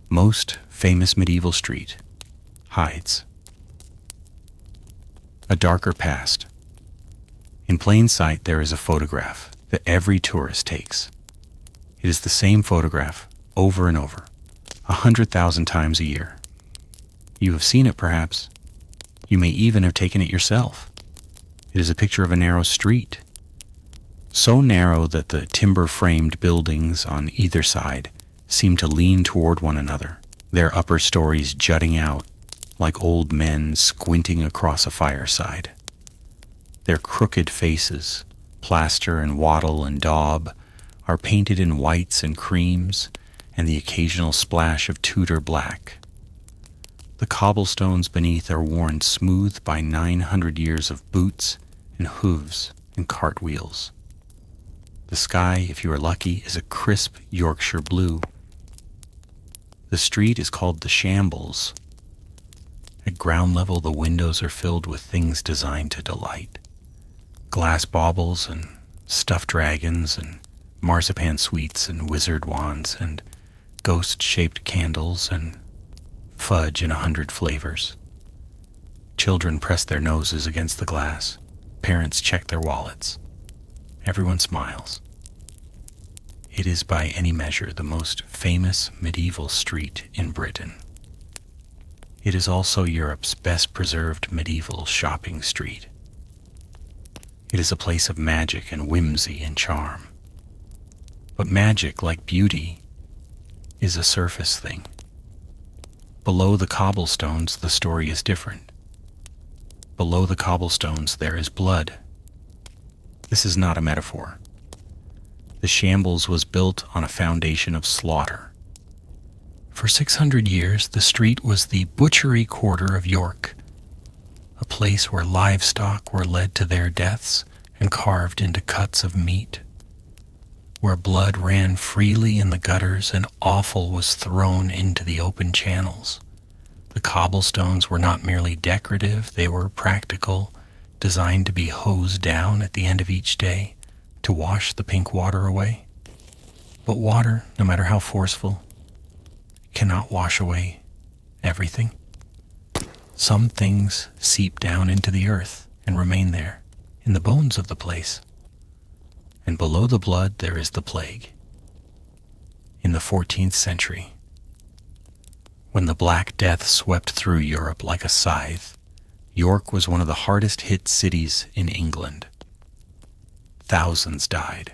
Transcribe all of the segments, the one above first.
most famous medieval street hides a darker past. In plain sight, there is a photograph that every tourist takes. It is the same photograph over and over, 100,000 times a year. You have seen it, perhaps. You may even have taken it yourself. It is a picture of a narrow street, so narrow that the timber-framed buildings on either side seem to lean toward one another, their upper stories jutting out like old men squinting across a fireside. Their crooked faces, plaster and wattle and daub, are painted in whites and creams and the occasional splash of Tudor black. The cobblestones beneath are worn smooth by 900 years of boots and hooves and cartwheels. The sky, if you are lucky, is a crisp Yorkshire blue. The street is called the Shambles. At ground level, the windows are filled with things designed to delight. Glass baubles and stuffed dragons and marzipan sweets and wizard wands and ghost-shaped candles and fudge in 100 flavors. Children press their noses against the glass. Parents check their wallets. Everyone smiles. It is by any measure the most famous medieval street in Britain. It is also Europe's best preserved medieval shopping street. It is a place of magic and whimsy and charm. But magic, like beauty, is a surface thing. Below the cobblestones, the story is different. Below the cobblestones, there is blood. This is not a metaphor. The Shambles was built on a foundation of slaughter. For 600 years, the street was the butchery quarter of York, a place where livestock were led to their deaths and carved into cuts of meat, where blood ran freely in the gutters and offal was thrown into the open channels. The cobblestones were not merely decorative, they were practical, designed to be hosed down at the end of each day to wash the pink water away. But water, no matter how forceful, cannot wash away everything. Some things seep down into the earth and remain there, in the bones of the place. And below the blood there is the plague. In the 14th century, when the Black Death swept through Europe like a scythe, York was one of the hardest hit cities in England. Thousands died.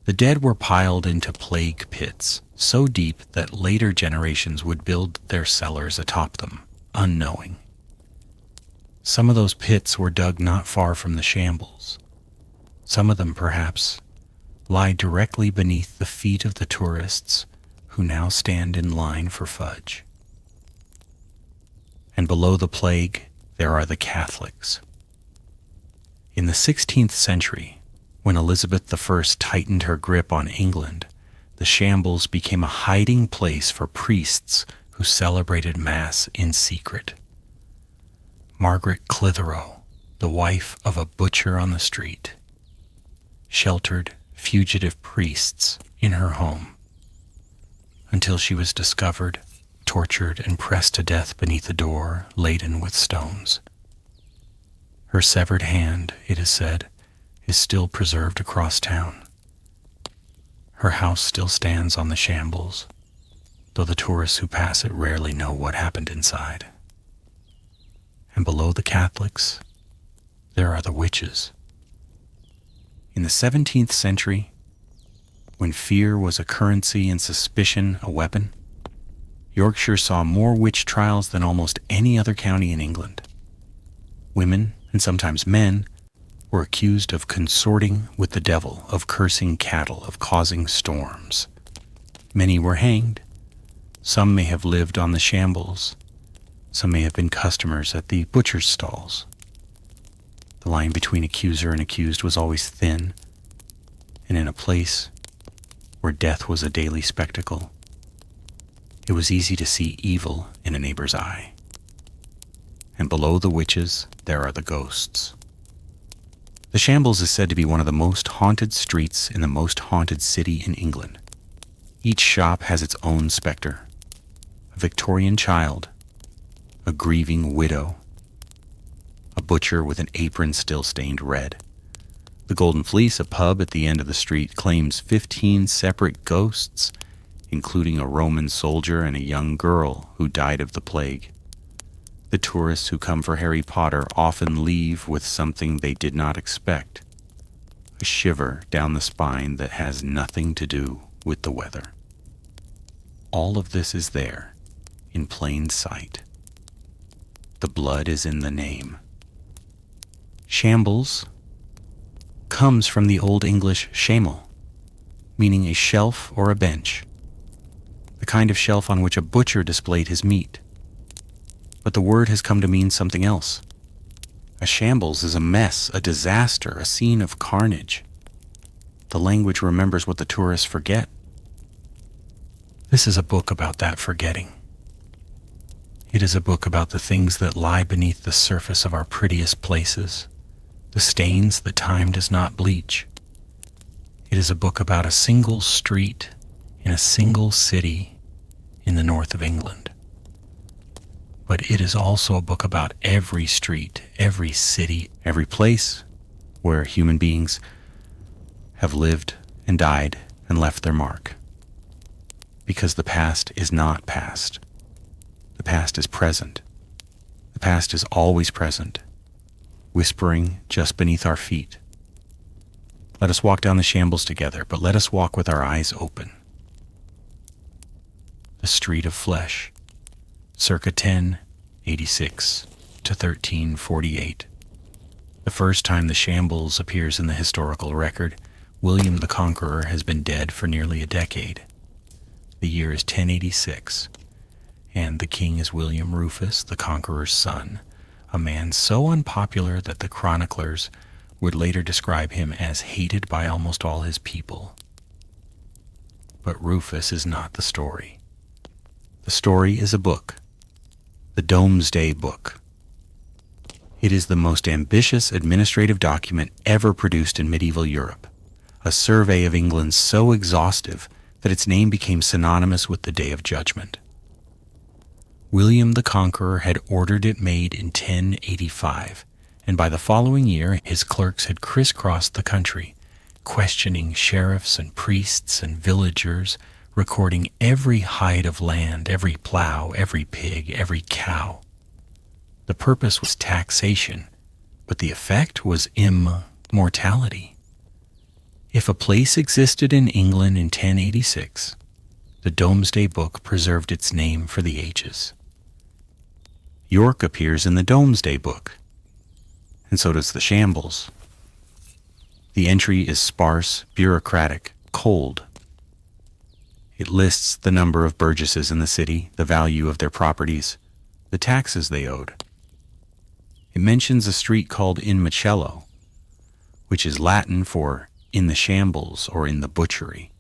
The dead were piled into plague pits, so deep that later generations would build their cellars atop them, unknowing. Some of those pits were dug not far from the Shambles. Some of them, perhaps, lie directly beneath the feet of the tourists who now stand in line for fudge. And below the plague, there are the Catholics. In the 16th century, when Elizabeth I tightened her grip on England, the Shambles became a hiding place for priests who celebrated Mass in secret. Margaret Clitheroe, the wife of a butcher on the street, sheltered fugitive priests in her home until she was discovered, tortured, and pressed to death beneath a door laden with stones. Her severed hand, it is said, is still preserved across town. Her house still stands on the Shambles, though the tourists who pass it rarely know what happened inside. And below the Catholics, there are the witches. In the 17th century, when fear was a currency and suspicion a weapon, Yorkshire saw more witch trials than almost any other county in England. Women, and sometimes men, were accused of consorting with the devil, of cursing cattle, of causing storms. Many were hanged. Some may have lived on the Shambles. Some may have been customers at the butcher's stalls. The line between accuser and accused was always thin, and in a place where death was a daily spectacle, it was easy to see evil in a neighbor's eye. And below the witches, there are the ghosts. The Shambles is said to be one of the most haunted streets in the most haunted city in England. Each shop has its own specter. A Victorian child, a grieving widow, a butcher with an apron still stained red. The Golden Fleece, a pub at the end of the street, claims 15 separate ghosts, including a Roman soldier and a young girl who died of the plague. The tourists who come for Harry Potter often leave with something they did not expect, a shiver down the spine that has nothing to do with the weather. All of this is there, in plain sight. The blood is in the name. Shambles comes from the Old English shamel, meaning a shelf or a bench, the kind of shelf on which a butcher displayed his meat. But the word has come to mean something else. A shambles is a mess, a disaster, a scene of carnage. The language remembers what the tourists forget. This is a book about that forgetting. It is a book about the things that lie beneath the surface of our prettiest places, the stains that time does not bleach. It is a book about a single street in a single city in the north of England. But it is also a book about every street, every city, every place where human beings have lived and died and left their mark. Because the past is not past. The past is present. The past is always present, whispering just beneath our feet. Let us walk down the shambles together, but let us walk with our eyes open. The Street of Flesh, circa 1086 to 1348. The first time the shambles appears in the historical record, William the Conqueror has been dead for nearly a decade. The year is 1086, and the king is William Rufus, the Conqueror's son, a man so unpopular that the chroniclers would later describe him as hated by almost all his people. But Rufus is not the story. The story is a book, the Domesday Book. It is the most ambitious administrative document ever produced in medieval Europe, a survey of England so exhaustive that its name became synonymous with the Day of Judgment. William the Conqueror had ordered it made in 1085, and by the following year his clerks had crisscrossed the country, questioning sheriffs and priests and villagers, recording every hide of land, every plow, every pig, every cow. The purpose was taxation, but the effect was immortality. If a place existed in England in 1086, the Domesday Book preserved its name for the ages. York appears in the Domesday Book, and so does the Shambles. The entry is sparse, bureaucratic, cold. It lists the number of burgesses in the city, the value of their properties, the taxes they owed. It mentions a street called In Macello, which is Latin for in the shambles or in the butchery.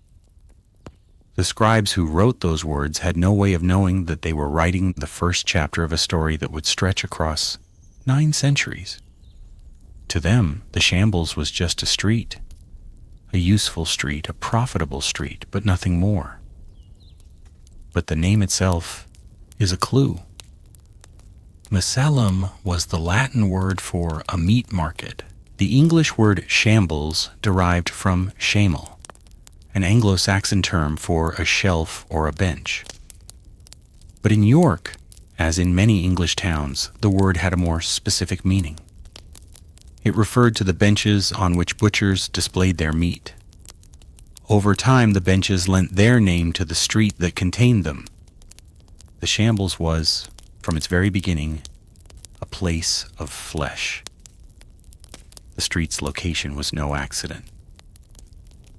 The scribes who wrote those words had no way of knowing that they were writing the first chapter of a story that would stretch across 9 centuries. To them, the shambles was just a street, a useful street, a profitable street, but nothing more. But the name itself is a clue. Macellum was the Latin word for a meat market. The English word shambles derived from shamel, an Anglo-Saxon term for a shelf or a bench. But in York, as in many English towns, the word had a more specific meaning. It referred to the benches on which butchers displayed their meat. Over time, the benches lent their name to the street that contained them. The shambles was, from its very beginning, a place of flesh. The street's location was no accident.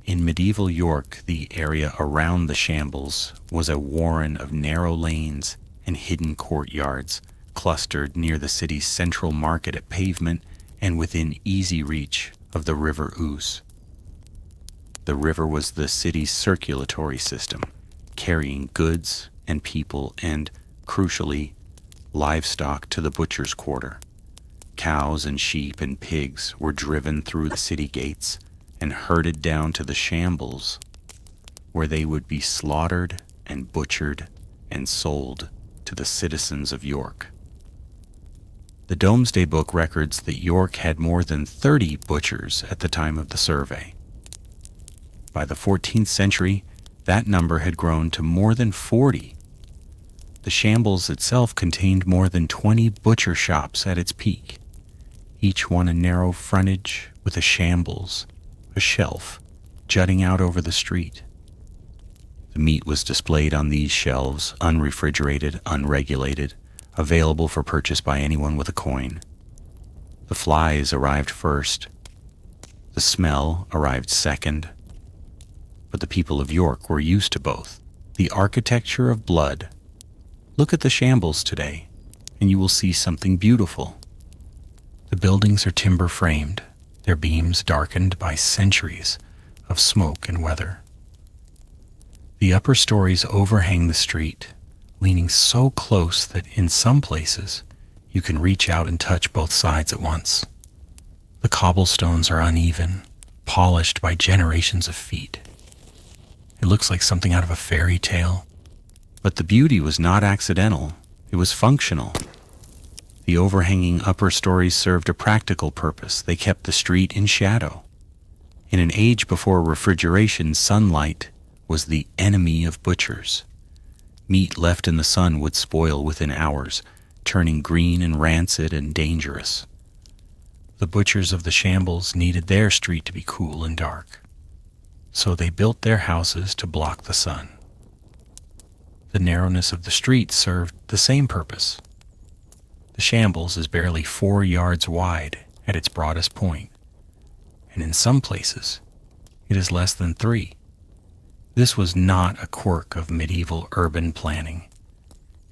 In medieval York, the area around the shambles was a warren of narrow lanes and hidden courtyards, clustered near the city's central market at Pavement and within easy reach of the River Ouse. The river was the city's circulatory system, carrying goods and people and, crucially, livestock to the butcher's quarter. Cows and sheep and pigs were driven through the city gates and herded down to the shambles, where they would be slaughtered and butchered and sold to the citizens of York. The Domesday Book records that York had more than 30 butchers at the time of the survey. By the 14th century, that number had grown to more than 40. The shambles itself contained more than 20 butcher shops at its peak, each one a narrow frontage with a shambles, a shelf, jutting out over the street. The meat was displayed on these shelves, unrefrigerated, unregulated, available for purchase by anyone with a coin. The flies arrived first. The smell arrived second. But the people of York were used to both. The architecture of blood. Look at the shambles today, and you will see something beautiful. The buildings are timber framed, their beams darkened by centuries of smoke and weather. The upper stories overhang the street, leaning so close that in some places you can reach out and touch both sides at once. The cobblestones are uneven, polished by generations of feet. It looks like something out of a fairy tale. But the beauty was not accidental, it was functional. The overhanging upper stories served a practical purpose. They kept the street in shadow. In an age before refrigeration, sunlight was the enemy of butchers. Meat left in the sun would spoil within hours, turning green and rancid and dangerous. The butchers of the shambles needed their street to be cool and dark, so they built their houses to block the sun. The narrowness of the street served the same purpose. The shambles is barely 4 yards wide at its broadest point, and in some places it is less than 3. This was not a quirk of medieval urban planning.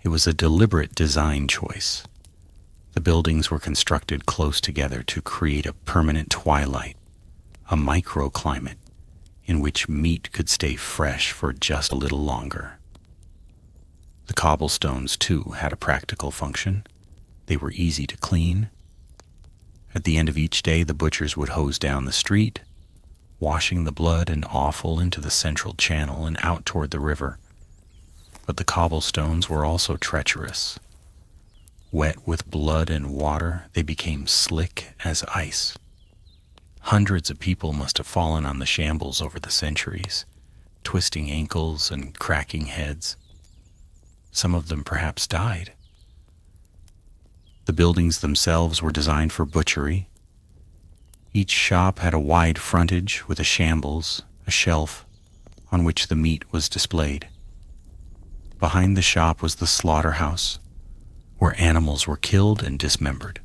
It was a deliberate design choice. The buildings were constructed close together to create a permanent twilight, a microclimate in which meat could stay fresh for just a little longer. The cobblestones, too, had a practical function. They were easy to clean. At the end of each day, the butchers would hose down the street, washing the blood and offal into the central channel and out toward the river. But the cobblestones were also treacherous. Wet with blood and water, they became slick as ice. Hundreds of people must have fallen on the shambles over the centuries, twisting ankles and cracking heads. Some of them perhaps died. The buildings themselves were designed for butchery. Each shop had a wide frontage with a shambles, a shelf, on which the meat was displayed. Behind the shop was the slaughterhouse, where animals were killed and dismembered.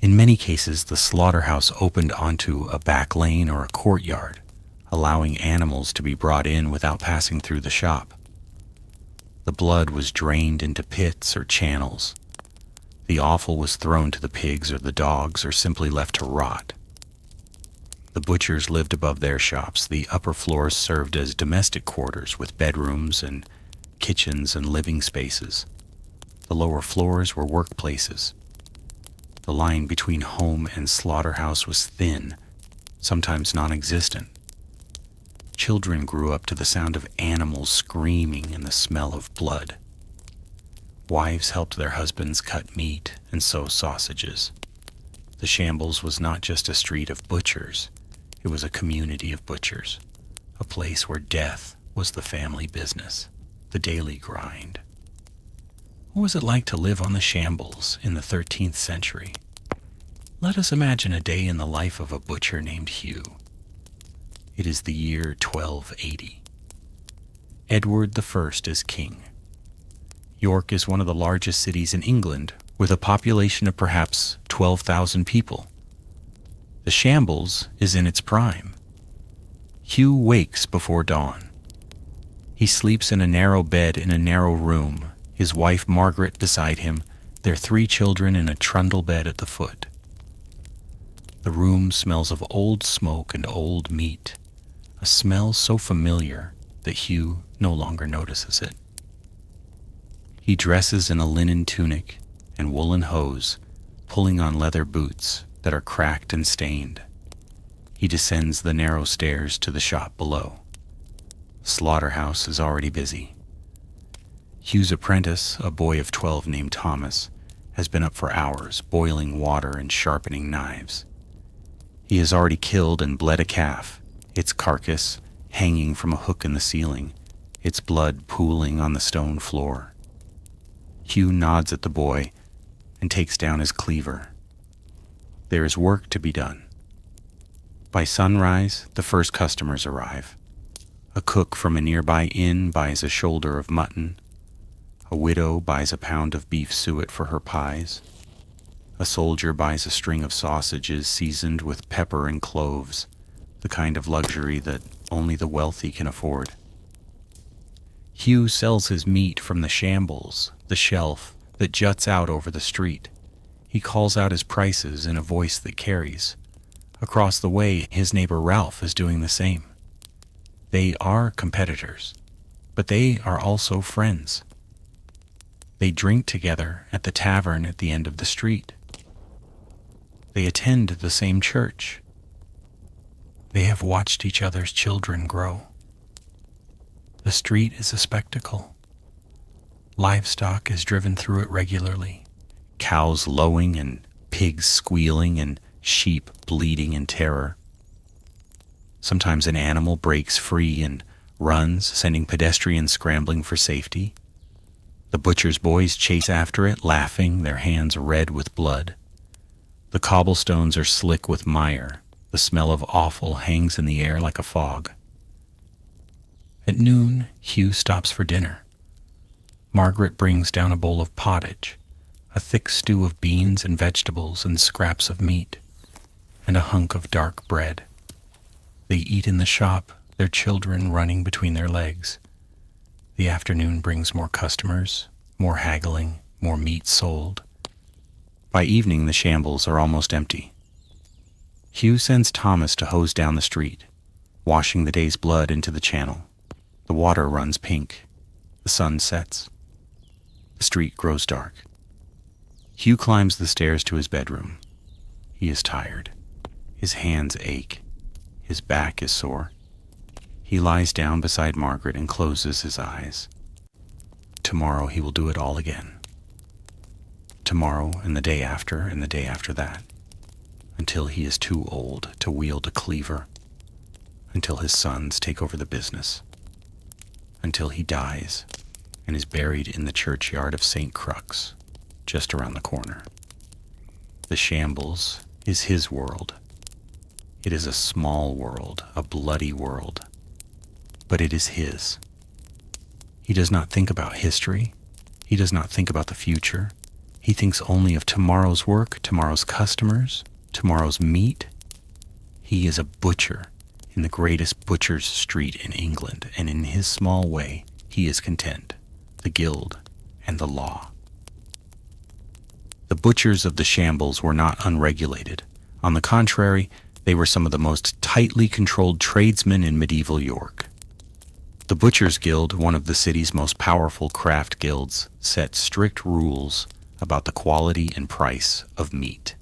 In many cases, the slaughterhouse opened onto a back lane or a courtyard, allowing animals to be brought in without passing through the shop. The blood was drained into pits or channels. The offal was thrown to the pigs or the dogs or simply left to rot. The butchers lived above their shops. The upper floors served as domestic quarters with bedrooms and kitchens and living spaces. The lower floors were workplaces. The line between home and slaughterhouse was thin, sometimes non-existent. Children grew up to the sound of animals screaming and the smell of blood. Wives helped their husbands cut meat and sew sausages. The shambles was not just a street of butchers, it was a community of butchers, a place where death was the family business, the daily grind. What was it like to live on the shambles in the 13th century? Let us imagine a day in the life of a butcher named Hugh. It is the year 1280. Edward I is king. York is one of the largest cities in England, with a population of perhaps 12,000 people. The shambles is in its prime. Hugh wakes before dawn. He sleeps in a narrow bed in a narrow room, his wife Margaret beside him, their 3 children in a trundle bed at the foot. The room smells of old smoke and old meat, a smell so familiar that Hugh no longer notices it. He dresses in a linen tunic and woolen hose, pulling on leather boots that are cracked and stained. He descends the narrow stairs to the shop below. Slaughterhouse is already busy. Hugh's apprentice, a boy of 12 named Thomas, has been up for hours, boiling water and sharpening knives. He has already killed and bled a calf, its carcass hanging from a hook in the ceiling, its blood pooling on the stone floor. Hugh nods at the boy and takes down his cleaver. There is work to be done. By sunrise, the first customers arrive. A cook from a nearby inn buys a shoulder of mutton. A widow buys a pound of beef suet for her pies. A soldier buys a string of sausages seasoned with pepper and cloves, the kind of luxury that only the wealthy can afford. Hugh sells his meat from the shambles, the shelf that juts out over the street. He calls out his prices in a voice that carries. Across the way, his neighbor Ralph is doing the same. They are competitors, but they are also friends. They drink together at the tavern at the end of the street. They attend the same church. They have watched each other's children grow. The street is a spectacle. Livestock is driven through it regularly. Cows lowing and pigs squealing and sheep bleating in terror. Sometimes an animal breaks free and runs, sending pedestrians scrambling for safety. The butcher's boys chase after it, laughing, their hands red with blood. The cobblestones are slick with mire. The smell of offal hangs in the air like a fog. At noon, Hugh stops for dinner. Margaret brings down a bowl of pottage, a thick stew of beans and vegetables and scraps of meat, and a hunk of dark bread. They eat in the shop, their children running between their legs. The afternoon brings more customers, more haggling, more meat sold. By evening, the shambles are almost empty. Hugh sends Thomas to hose down the street, washing the day's blood into the channel. The water runs pink. The sun sets. The street grows dark. Hugh climbs the stairs to his bedroom. He is tired. His hands ache. His back is sore. He lies down beside Margaret and closes his eyes. Tomorrow he will do it all again. Tomorrow and the day after and the day after that, until he is too old to wield a cleaver, until his sons take over the business, until he dies and is buried in the churchyard of St. Crux, just around the corner. The shambles is his world. It is a small world, a bloody world, but it is his. He does not think about history. He does not think about the future. He thinks only of tomorrow's work, tomorrow's customers, tomorrow's meat. He is a butcher in the greatest butcher's street in England, and in his small way, he is content, the guild, and the law. The butchers of the shambles were not unregulated. On the contrary, they were some of the most tightly controlled tradesmen in medieval York. The Butchers' Guild, one of the city's most powerful craft guilds, set strict rules about the quality and price of meat.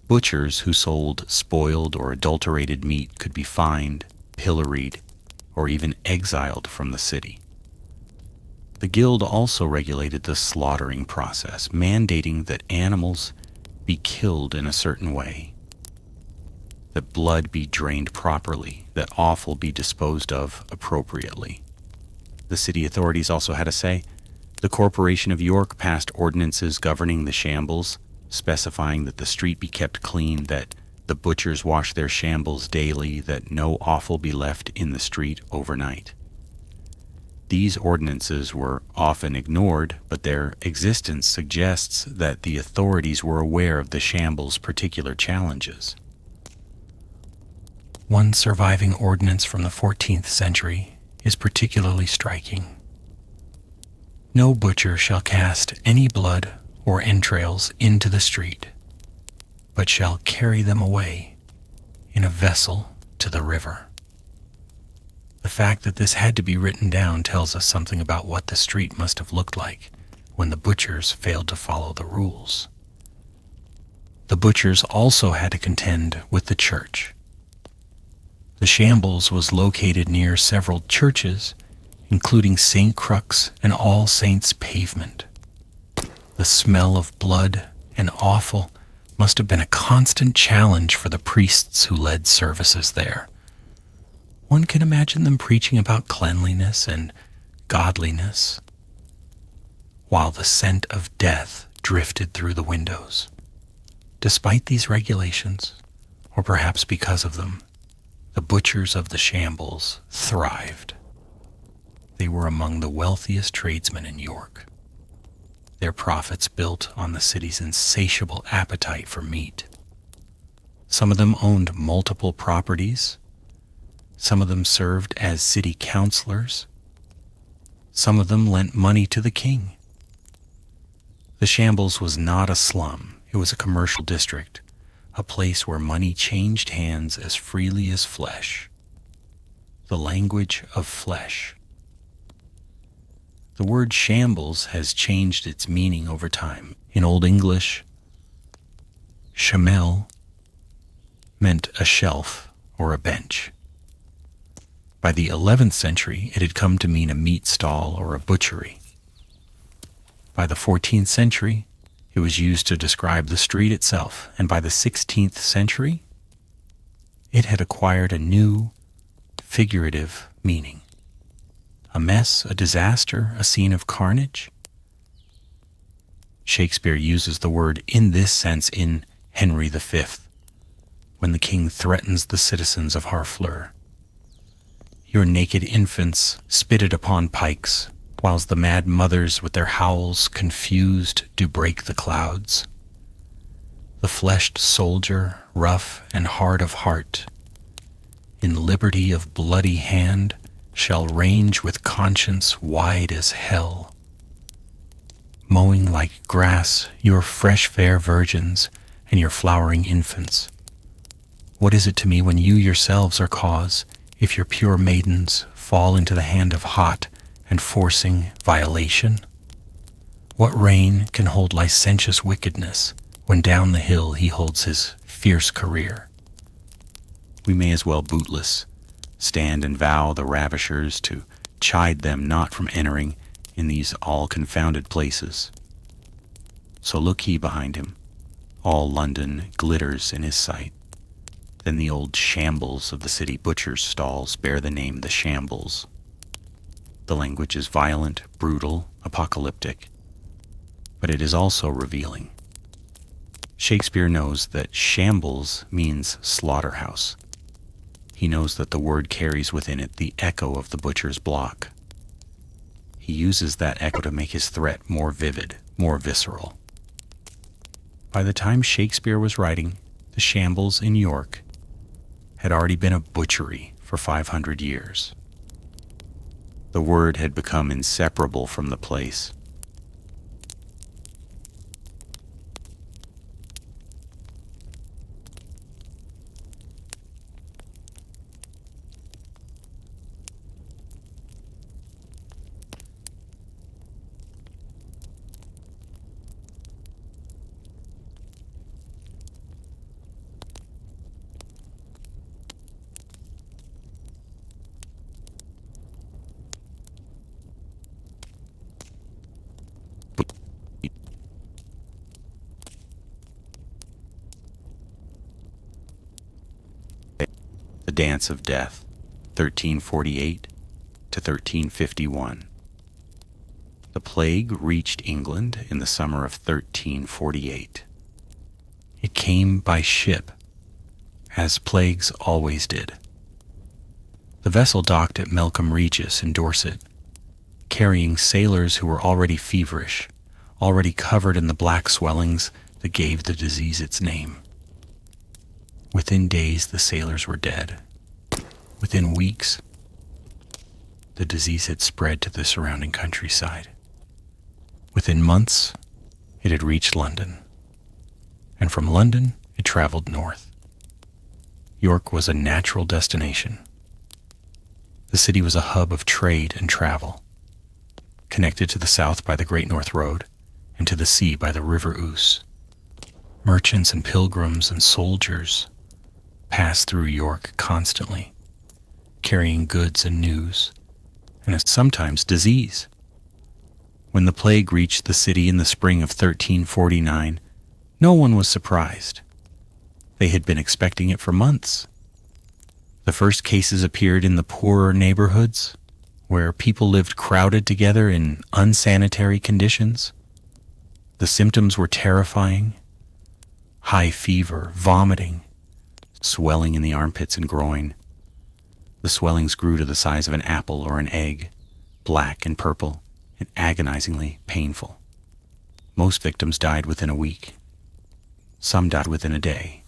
Butchers who sold spoiled or adulterated meat could be fined, pilloried, or even exiled from the city. The guild also regulated the slaughtering process, mandating that animals be killed in a certain way, that blood be drained properly, that offal be disposed of appropriately. The city authorities also had a say. The Corporation of York passed ordinances governing the shambles, specifying that the street be kept clean, that the butchers wash their shambles daily, that no offal be left in the street overnight. These ordinances were often ignored, but their existence suggests that the authorities were aware of the shambles' particular challenges. One surviving ordinance from the 14th century is particularly striking. No butcher shall cast any blood or entrails into the street, but shall carry them away in a vessel to the river. The fact that this had to be written down tells us something about what the street must have looked like when the butchers failed to follow the rules. The butchers also had to contend with the church. The shambles was located near several churches, including St. Crux and All Saints Pavement. The smell of blood and offal must have been a constant challenge for the priests who led services there. One can imagine them preaching about cleanliness and godliness, while the scent of death drifted through the windows. Despite these regulations, or perhaps because of them, the butchers of the shambles thrived. They were among the wealthiest tradesmen in York. Their profits built on the city's insatiable appetite for meat. Some of them owned multiple properties. Some of them served as city councilors. Some of them lent money to the king. The shambles was not a slum. It was a commercial district, a place where money changed hands as freely as flesh. The language of flesh. The word shambles has changed its meaning over time. In Old English, shamel meant a shelf or a bench. By the 11th century, it had come to mean a meat stall or a butchery. By the 14th century, it was used to describe the street itself, and by the 16th century, it had acquired a new, figurative meaning. A mess, a disaster, a scene of carnage. Shakespeare uses the word in this sense in Henry V, when the king threatens the citizens of Harfleur. Your naked infants spitted upon pikes, whilst the mad mothers with their howls confused do break the clouds. The fleshed soldier, rough and hard of heart, in liberty of bloody hand, shall range with conscience wide as hell. Mowing like grass your fresh fair virgins and your flowering infants. What is it to me when you yourselves are cause, if your pure maidens fall into the hand of hot and forcing violation? What reign can hold licentious wickedness when down the hill he holds his fierce career? We may as well bootless stand and vow the ravishers to chide them not from entering in these all-confounded places. So look he behind him, all London glitters in his sight. Then the old shambles of the city butcher's stalls bear the name the Shambles. The language is violent, brutal, apocalyptic, but it is also revealing. Shakespeare knows that shambles means slaughterhouse. He knows that the word carries within it the echo of the butcher's block. He uses that echo to make his threat more vivid, more visceral. By the time Shakespeare was writing, the shambles in York had already been a butchery for 500 years. The word had become inseparable from the place. The Dance of Death, 1348 to 1351. The plague reached England in the summer of 1348. It came by ship, as plagues always did. The vessel docked at Melcombe Regis in Dorset, carrying sailors who were already feverish, already covered in the black swellings that gave the disease its name. Within days, the sailors were dead. Within weeks, the disease had spread to the surrounding countryside. Within months, it had reached London. And from London, it traveled north. York was a natural destination. The city was a hub of trade and travel, connected to the south by the Great North Road and to the sea by the River Ouse. Merchants and pilgrims and soldiers passed through York constantly, carrying goods and news, and sometimes disease. When the plague reached the city in the spring of 1349, no one was surprised. They had been expecting it for months. The first cases appeared in the poorer neighborhoods, where people lived crowded together in unsanitary conditions. The symptoms were terrifying: high fever, vomiting, swelling in the armpits and groin. The swellings grew to the size of an apple or an egg, black and purple, and agonizingly painful. Most victims died within a week. Some died within a day.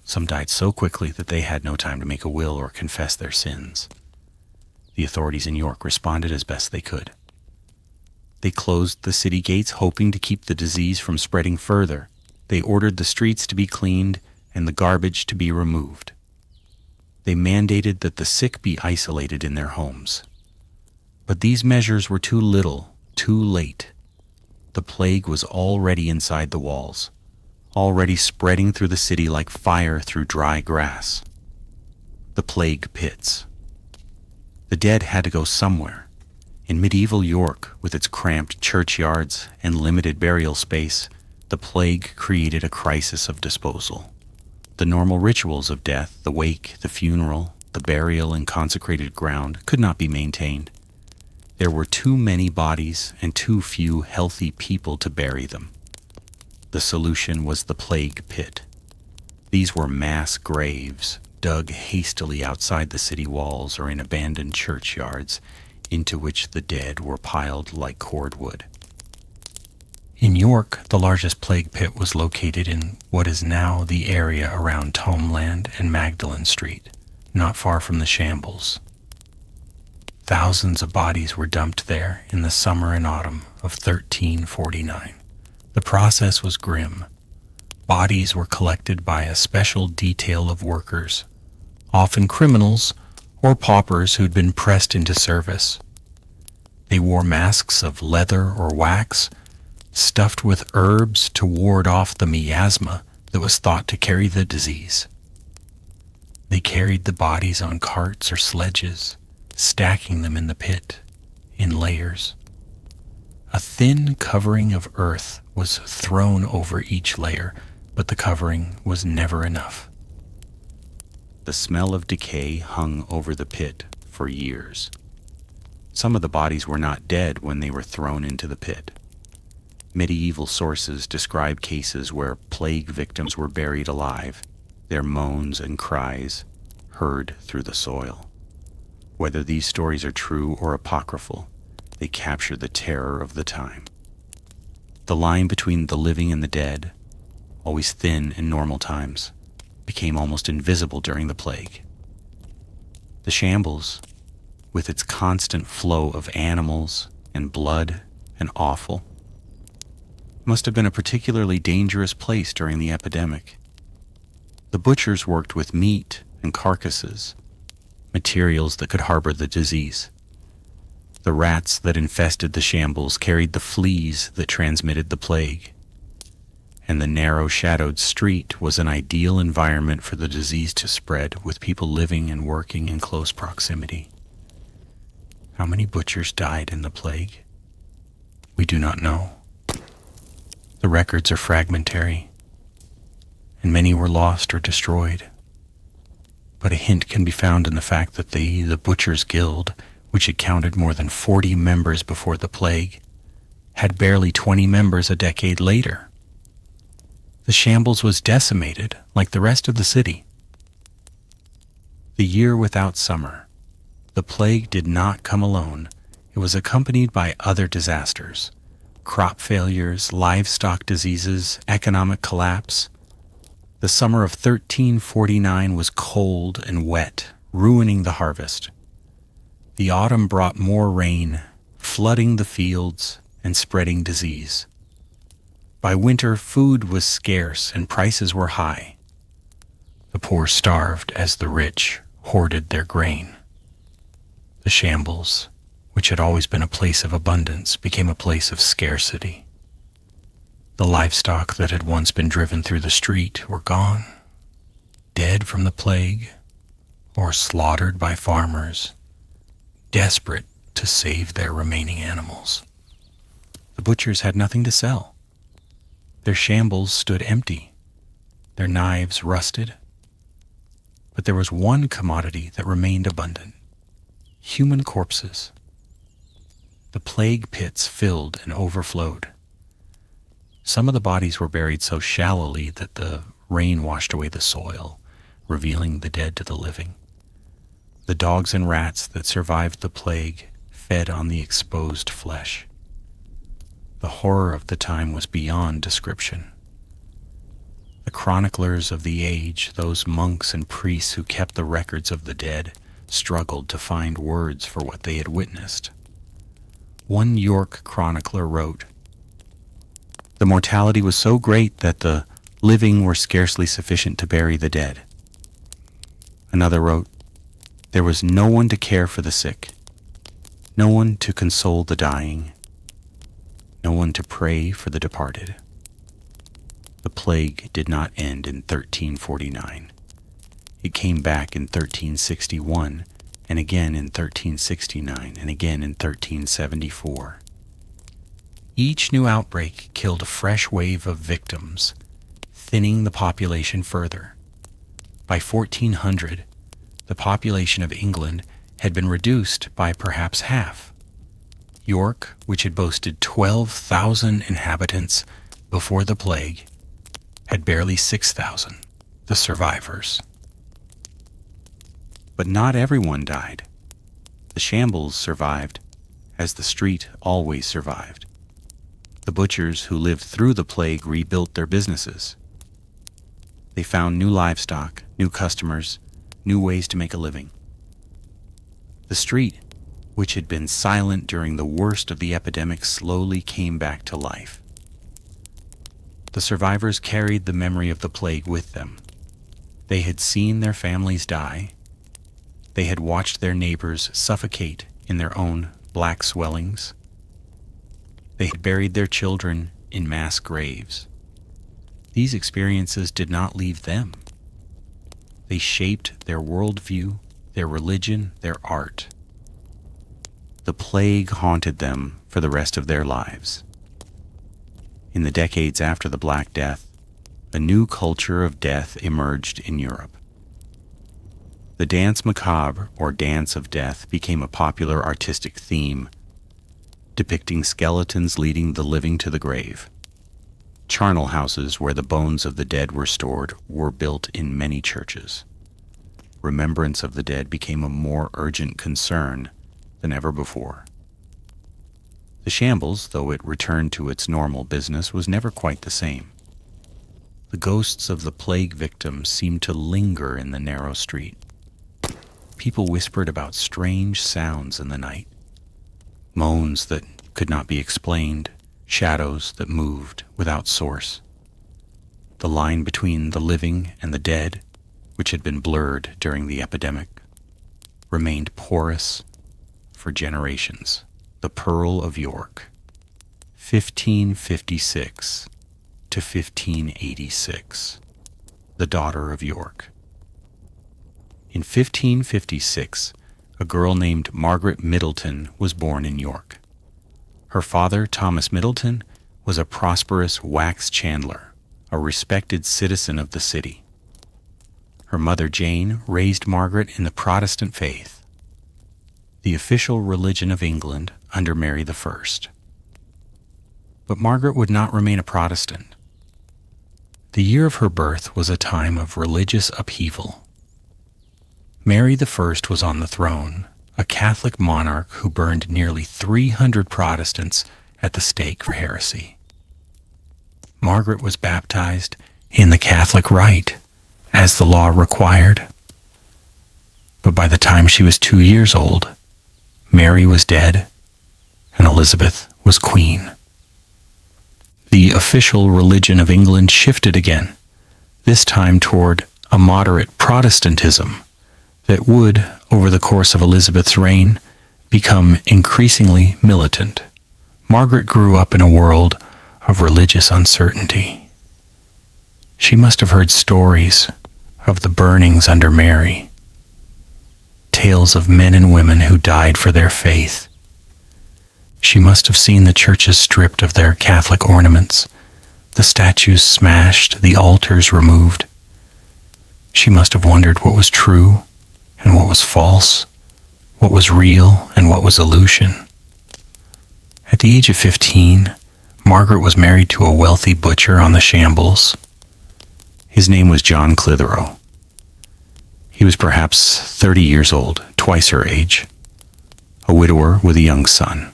Some died so quickly that they had no time to make a will or confess their sins. The authorities in York responded as best they could. They closed the city gates, hoping to keep the disease from spreading further. They ordered the streets to be cleaned and the garbage to be removed. They mandated that the sick be isolated in their homes. But these measures were too little, too late. The plague was already inside the walls, already spreading through the city like fire through dry grass. The plague pits. The dead had to go somewhere. In medieval York, with its cramped churchyards and limited burial space, the plague created a crisis of disposal. The normal rituals of death, the wake, the funeral, the burial in consecrated ground, could not be maintained. There were too many bodies and too few healthy people to bury them. The solution was the plague pit. These were mass graves, dug hastily outside the city walls or in abandoned churchyards, into which the dead were piled like cordwood. In York, the largest plague pit was located in what is now the area around Tomeland and Magdalen Street, not far from the shambles. Thousands of bodies were dumped there in the summer and autumn of 1349. The process was grim. Bodies were collected by a special detail of workers, often criminals or paupers who'd been pressed into service. They wore masks of leather or wax, stuffed with herbs to ward off the miasma that was thought to carry the disease. They carried the bodies on carts or sledges, stacking them in the pit, in layers. A thin covering of earth was thrown over each layer, but the covering was never enough. The smell of decay hung over the pit for years. Some of the bodies were not dead when they were thrown into the pit. Medieval sources describe cases where plague victims were buried alive, their moans and cries heard through the soil. Whether these stories are true or apocryphal, they capture the terror of the time. The line between the living and the dead, always thin in normal times, became almost invisible during the plague. The shambles, with its constant flow of animals and blood and offal, must have been a particularly dangerous place during the epidemic. The butchers worked with meat and carcasses, materials that could harbor the disease. The rats that infested the shambles carried the fleas that transmitted the plague, and the narrow-shadowed street was an ideal environment for the disease to spread, with people living and working in close proximity. How many butchers died in the plague? We do not know. The records are fragmentary, and many were lost or destroyed. But a hint can be found in the fact that the Butchers' Guild, which had counted more than 40 members before the plague, had barely 20 members a decade later. The shambles was decimated like the rest of the city. The year without summer. The plague did not come alone. It was accompanied by other disasters: crop failures, livestock diseases, economic collapse. The summer of 1349 was cold and wet, ruining the harvest. The autumn brought more rain, flooding the fields and spreading disease. By winter, food was scarce and prices were high. The poor starved as the rich hoarded their grain. The shambles, which had always been a place of abundance, became a place of scarcity. The livestock that had once been driven through the street were gone, dead from the plague, or slaughtered by farmers, desperate to save their remaining animals. The butchers had nothing to sell. Their shambles stood empty, their knives rusted. But there was one commodity that remained abundant: human corpses. The plague pits filled and overflowed. Some of the bodies were buried so shallowly that the rain washed away the soil, revealing the dead to the living. The dogs and rats that survived the plague fed on the exposed flesh. The horror of the time was beyond description. The chroniclers of the age, those monks and priests who kept the records of the dead, struggled to find words for what they had witnessed. One York chronicler wrote, "The mortality was so great that the living were scarcely sufficient to bury the dead." Another wrote, "There was no one to care for the sick, no one to console the dying, no one to pray for the departed." The plague did not end in 1349. It came back in 1361, and again in 1369, and again in 1374. Each new outbreak killed a fresh wave of victims, thinning the population further. By 1400, the population of England had been reduced by perhaps half. York, which had boasted 12,000 inhabitants before the plague, had barely 6,000, the survivors. But not everyone died. The shambles survived, as the street always survived. The butchers who lived through the plague rebuilt their businesses. They found new livestock, new customers, new ways to make a living. The street, which had been silent during the worst of the epidemic, slowly came back to life. The survivors carried the memory of the plague with them. They had seen their families die. They had watched their neighbors suffocate in their own black swellings. They had buried their children in mass graves. These experiences did not leave them. They shaped their worldview, their religion, their art. The plague haunted them for the rest of their lives. In the decades after the Black Death, a new culture of death emerged in Europe. The dance macabre, or dance of death, became a popular artistic theme, depicting skeletons leading the living to the grave. Charnel houses where the bones of the dead were stored were built in many churches. Remembrance of the dead became a more urgent concern than ever before. The shambles, though it returned to its normal business, was never quite the same. The ghosts of the plague victims seemed to linger in the narrow street. People whispered about strange sounds in the night, moans that could not be explained, shadows that moved without source. The line between the living and the dead, which had been blurred during the epidemic, remained porous for generations. The Pearl of York, 1556 to 1586, the daughter of York. In 1556, a girl named Margaret Middleton was born in York. Her father, Thomas Middleton, was a prosperous wax chandler, a respected citizen of the city. Her mother, Jane, raised Margaret in the Protestant faith, the official religion of England under Mary I. But Margaret would not remain a Protestant. The year of her birth was a time of religious upheaval. Mary I was on the throne, a Catholic monarch who burned nearly 300 Protestants at the stake for heresy. Margaret was baptized in the Catholic rite, as the law required. But by the time she was 2 years old, Mary was dead, and Elizabeth was queen. The official religion of England shifted again, this time toward a moderate Protestantism that would, over the course of Elizabeth's reign, become increasingly militant. Margaret grew up in a world of religious uncertainty. She must have heard stories of the burnings under Mary, tales of men and women who died for their faith. She must have seen the churches stripped of their Catholic ornaments, the statues smashed, the altars removed. She must have wondered what was true and what was false, what was real and what was illusion. At the age of 15, Margaret was married to a wealthy butcher on the Shambles. His name was John Clitheroe. He was perhaps 30 years old, twice her age, a widower with a young son.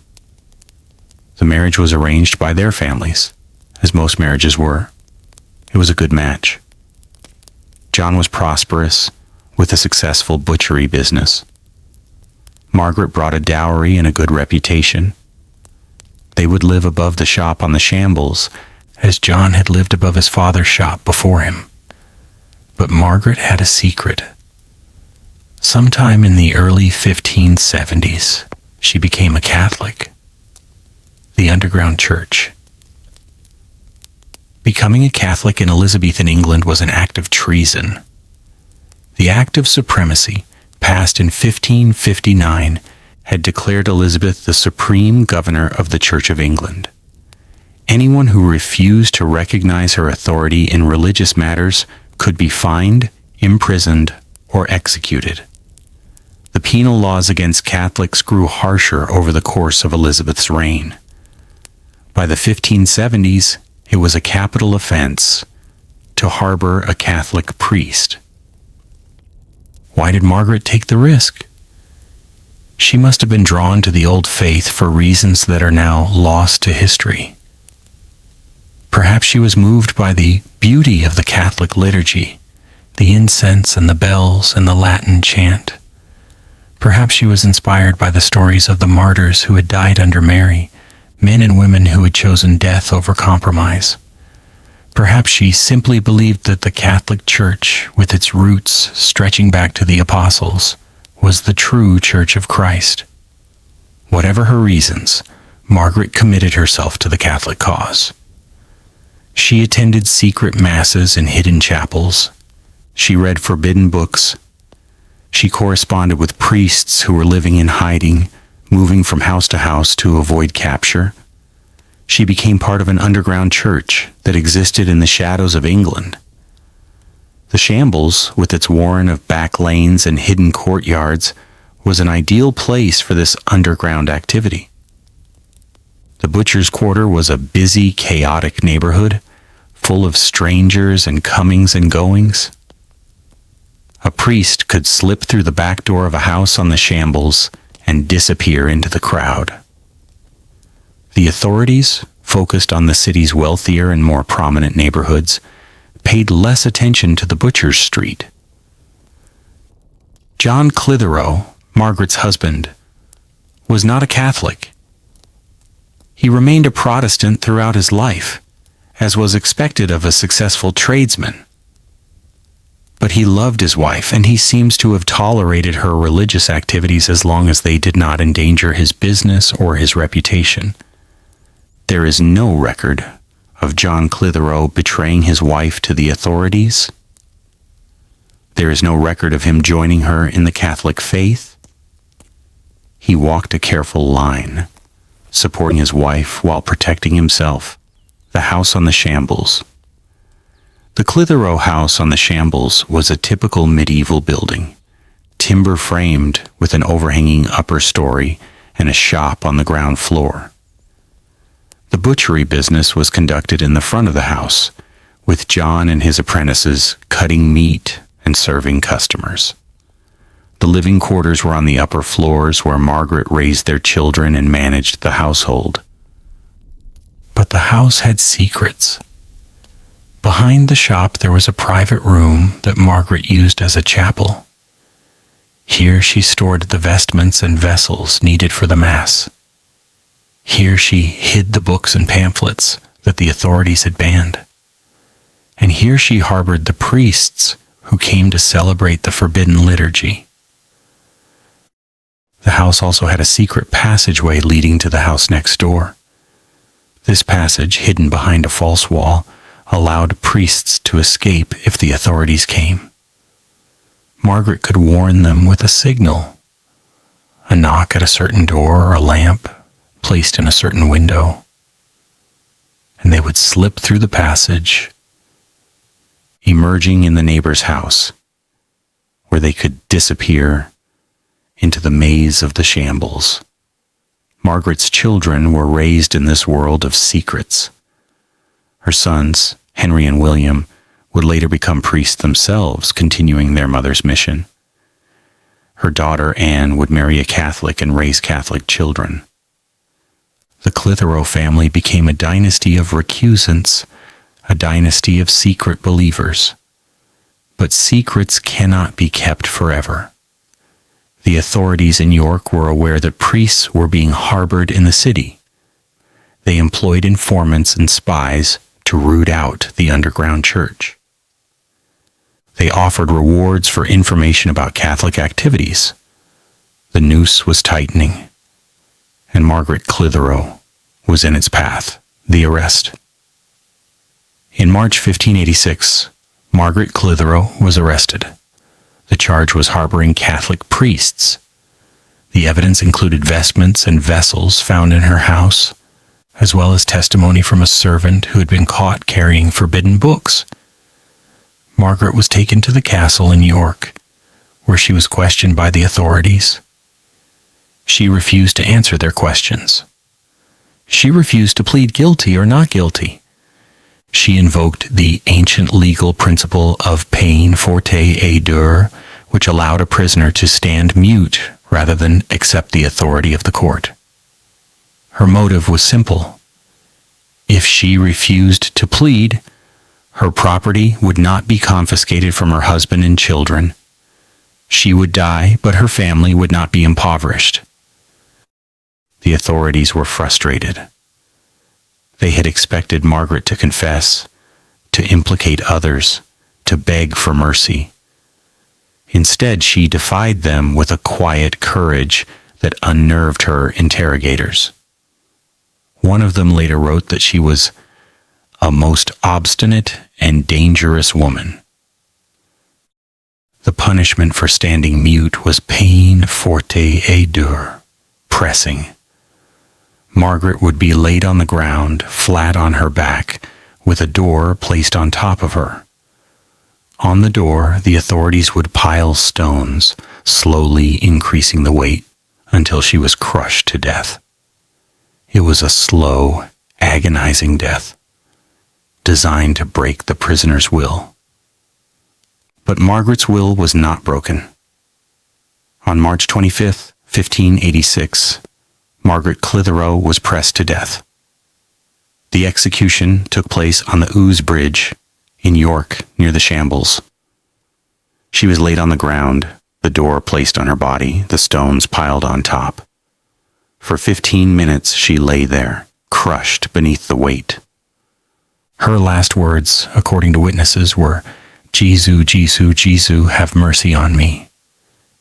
The marriage was arranged by their families, as most marriages were. It was a good match. John was prosperous, with a successful butchery business. Margaret brought a dowry and a good reputation. They would live above the shop on the Shambles, as John had lived above his father's shop before him. But Margaret had a secret. Sometime in the early 1570s, she became a Catholic. The underground church. Becoming a Catholic in Elizabethan England was an act of treason. The Act of Supremacy, passed in 1559, had declared Elizabeth the supreme governor of the Church of England. Anyone who refused to recognize her authority in religious matters could be fined, imprisoned, or executed. The penal laws against Catholics grew harsher over the course of Elizabeth's reign. By the 1570s, it was a capital offense to harbor a Catholic priest. Why did Margaret take the risk? She must have been drawn to the old faith for reasons that are now lost to history. Perhaps she was moved by the beauty of the Catholic liturgy, the incense and the bells and the Latin chant. Perhaps she was inspired by the stories of the martyrs who had died under Mary, men and women who had chosen death over compromise. Perhaps she simply believed that the Catholic Church, with its roots stretching back to the apostles, was the true Church of Christ. Whatever her reasons, Margaret committed herself to the Catholic cause. She attended secret masses in hidden chapels. She read forbidden books. She corresponded with priests who were living in hiding, moving from house to house to avoid capture. She became part of an underground church that existed in the shadows of England. The Shambles, with its warren of back lanes and hidden courtyards, was an ideal place for this underground activity. The Butcher's Quarter was a busy, chaotic neighborhood, full of strangers and comings and goings. A priest could slip through the back door of a house on the Shambles and disappear into the crowd. The authorities, focused on the city's wealthier and more prominent neighborhoods, paid less attention to the Butcher's Street. John Clitheroe, Margaret's husband, was not a Catholic. He remained a Protestant throughout his life, as was expected of a successful tradesman. But he loved his wife, and he seems to have tolerated her religious activities as long as they did not endanger his business or his reputation. There is no record of John Clitheroe betraying his wife to the authorities. There is no record of him joining her in the Catholic faith. He walked a careful line, supporting his wife while protecting himself. The house on the Shambles. The Clitheroe house on the Shambles was a typical medieval building, timber-framed with an overhanging upper story and a shop on the ground floor. The butchery business was conducted in the front of the house, with John and his apprentices cutting meat and serving customers. The living quarters were on the upper floors where Margaret raised their children and managed the household. But the house had secrets. Behind the shop there was a private room that Margaret used as a chapel. Here she stored the vestments and vessels needed for the Mass. Here she hid the books and pamphlets that the authorities had banned. And here she harbored the priests who came to celebrate the forbidden liturgy. The house also had a secret passageway leading to the house next door. This passage, hidden behind a false wall, allowed priests to escape if the authorities came. Margaret could warn them with a signal, a knock at a certain door or a lamp placed in a certain window, and they would slip through the passage, emerging in the neighbor's house, where they could disappear into the maze of the shambles. Margaret's children were raised in this world of secrets. Her sons, Henry and William, would later become priests themselves, continuing their mother's mission. Her daughter Anne would marry a Catholic and raise Catholic children. The Clitheroe family became a dynasty of recusants, a dynasty of secret believers. But secrets cannot be kept forever. The authorities in York were aware that priests were being harbored in the city. They employed informants and spies to root out the underground church. They offered rewards for information about Catholic activities. The noose was tightening, and Margaret Clitheroe was in its path, the arrest. In March 1586, Margaret Clitheroe was arrested. The charge was harboring Catholic priests. The evidence included vestments and vessels found in her house, as well as testimony from a servant who had been caught carrying forbidden books. Margaret was taken to the castle in York, where she was questioned by the authorities. She refused to answer their questions. She refused to plead guilty or not guilty. She invoked the ancient legal principle of peine forte et dure, which allowed a prisoner to stand mute rather than accept the authority of the court. Her motive was simple. If she refused to plead, her property would not be confiscated from her husband and children. She would die, but her family would not be impoverished. The authorities were frustrated. They had expected Margaret to confess, to implicate others, to beg for mercy. Instead, she defied them with a quiet courage that unnerved her interrogators. One of them later wrote that she was a most obstinate and dangerous woman. The punishment for standing mute was peine forte et dure, pressing. Margaret would be laid on the ground, flat on her back, with a door placed on top of her. On the door, the authorities would pile stones, slowly increasing the weight until she was crushed to death. It was a slow, agonizing death, designed to break the prisoner's will. But Margaret's will was not broken. On March 25, 1586, Margaret Clitheroe was pressed to death. The execution took place on the Ouse Bridge in York near the shambles. She was laid on the ground, the door placed on her body, the stones piled on top. For 15 minutes she lay there, crushed beneath the weight. Her last words, according to witnesses, were, "Jesu, Jesu, Jesu, have mercy on me."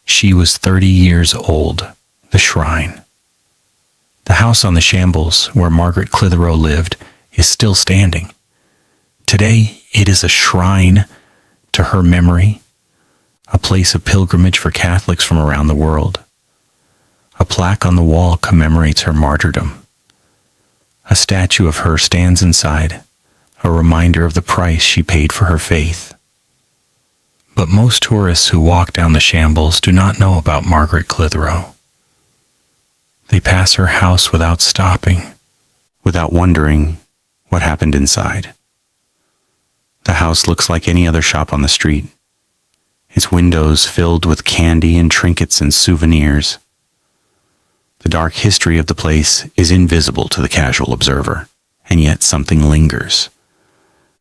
She was 30 years old, the shrine. The house on the shambles where Margaret Clitheroe lived is still standing. Today, it is a shrine to her memory, a place of pilgrimage for Catholics from around the world. A plaque on the wall commemorates her martyrdom. A statue of her stands inside, a reminder of the price she paid for her faith. But most tourists who walk down the shambles do not know about Margaret Clitheroe. They pass her house without stopping, without wondering what happened inside. The house looks like any other shop on the street, its windows filled with candy and trinkets and souvenirs. The dark history of the place is invisible to the casual observer, and yet something lingers.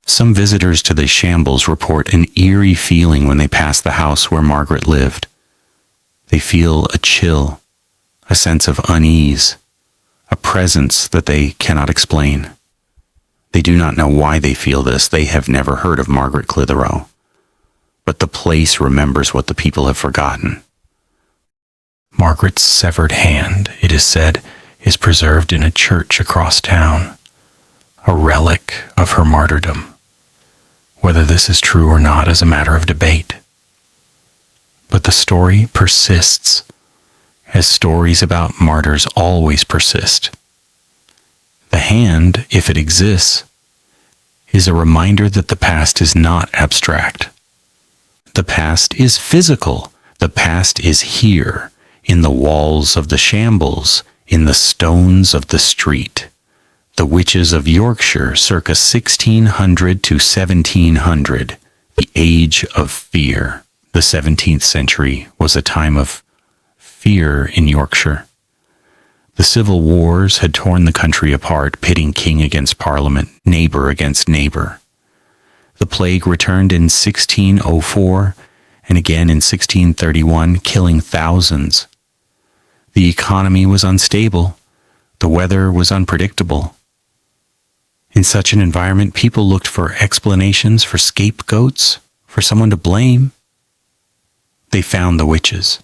Some visitors to the shambles report an eerie feeling when they pass the house where Margaret lived. They feel a chill, a sense of unease, a presence that they cannot explain. They do not know why they feel this. They have never heard of Margaret Clitheroe. But the place remembers what the people have forgotten. Margaret's severed hand, it is said, is preserved in a church across town, a relic of her martyrdom. Whether this is true or not is a matter of debate. But the story persists, as stories about martyrs always persist. The hand, if it exists, is a reminder that the past is not abstract. The past is physical. The past is here, in the walls of the shambles, in the stones of the street. The witches of Yorkshire circa 1600 to 1700, the age of fear. The 17th century was a time of fear in Yorkshire. The civil wars had torn the country apart, pitting king against parliament, neighbor against neighbor. The plague returned in 1604 and again in 1631, killing thousands. The economy was unstable. The weather was unpredictable. In such an environment, people looked for explanations, for scapegoats, for someone to blame. They found the witches.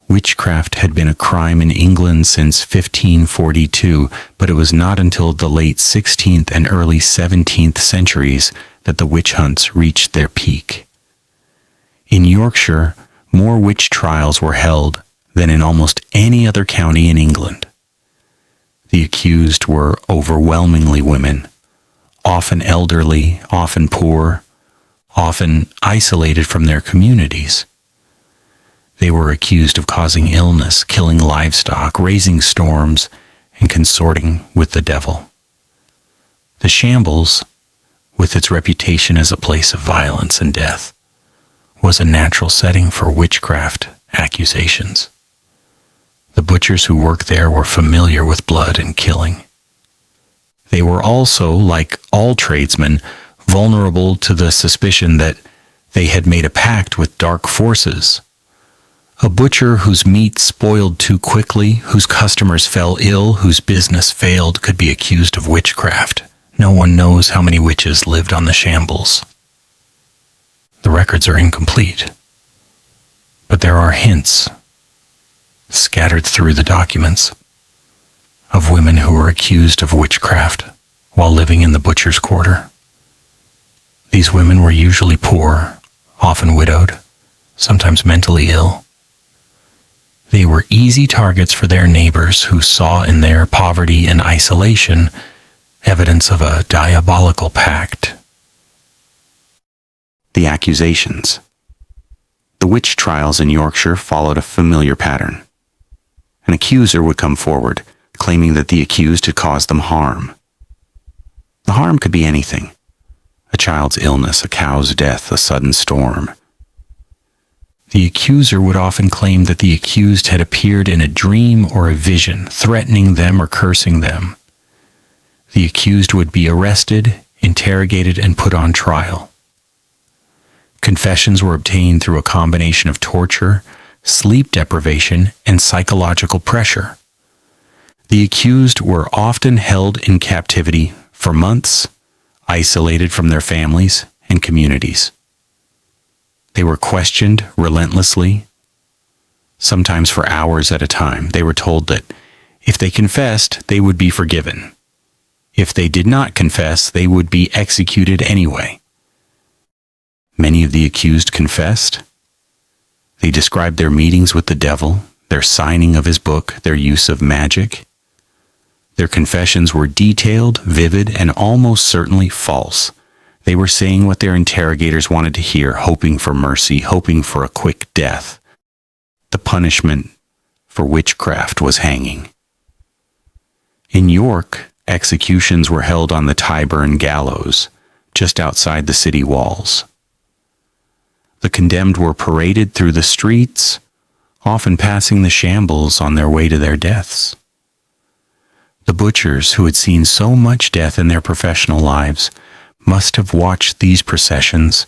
Witchcraft had been a crime in England since 1542, but it was not until the late 16th and early 17th centuries that the witch hunts reached their peak. In Yorkshire, more witch trials were held than in almost any other county in England. The accused were overwhelmingly women, often elderly, often poor, often isolated from their communities. They were accused of causing illness, killing livestock, raising storms, and consorting with the devil. The shambles, with its reputation as a place of violence and death, was a natural setting for witchcraft accusations. The butchers who worked there were familiar with blood and killing. They were also, like all tradesmen, vulnerable to the suspicion that they had made a pact with dark forces. A butcher whose meat spoiled too quickly, whose customers fell ill, whose business failed, could be accused of witchcraft. No one knows how many witches lived on the shambles. The records are incomplete, but there are hints scattered through the documents of women who were accused of witchcraft while living in the butcher's quarter. These women were usually poor, often widowed, sometimes mentally ill. They were easy targets for their neighbors who saw in their poverty and isolation evidence of a diabolical pact. The accusations. The witch trials in Yorkshire followed a familiar pattern. An accuser would come forward, claiming that the accused had caused them harm. The harm could be anything: a child's illness, a cow's death, a sudden storm. The accuser would often claim that the accused had appeared in a dream or a vision, threatening them or cursing them. The accused would be arrested, interrogated, and put on trial. Confessions were obtained through a combination of torture, sleep deprivation, and psychological pressure. The accused were often held in captivity for months, isolated from their families and communities. They were questioned relentlessly, sometimes for hours at a time. They were told that if they confessed, they would be forgiven. If they did not confess, they would be executed anyway. Many of the accused confessed. They described their meetings with the devil, their signing of his book, their use of magic. Their confessions were detailed, vivid, and almost certainly false. They were saying what their interrogators wanted to hear, hoping for mercy, hoping for a quick death. The punishment for witchcraft was hanging. In York, executions were held on the Tyburn gallows, just outside the city walls. The condemned were paraded through the streets, often passing the shambles on their way to their deaths. The butchers, who had seen so much death in their professional lives, must have watched these processions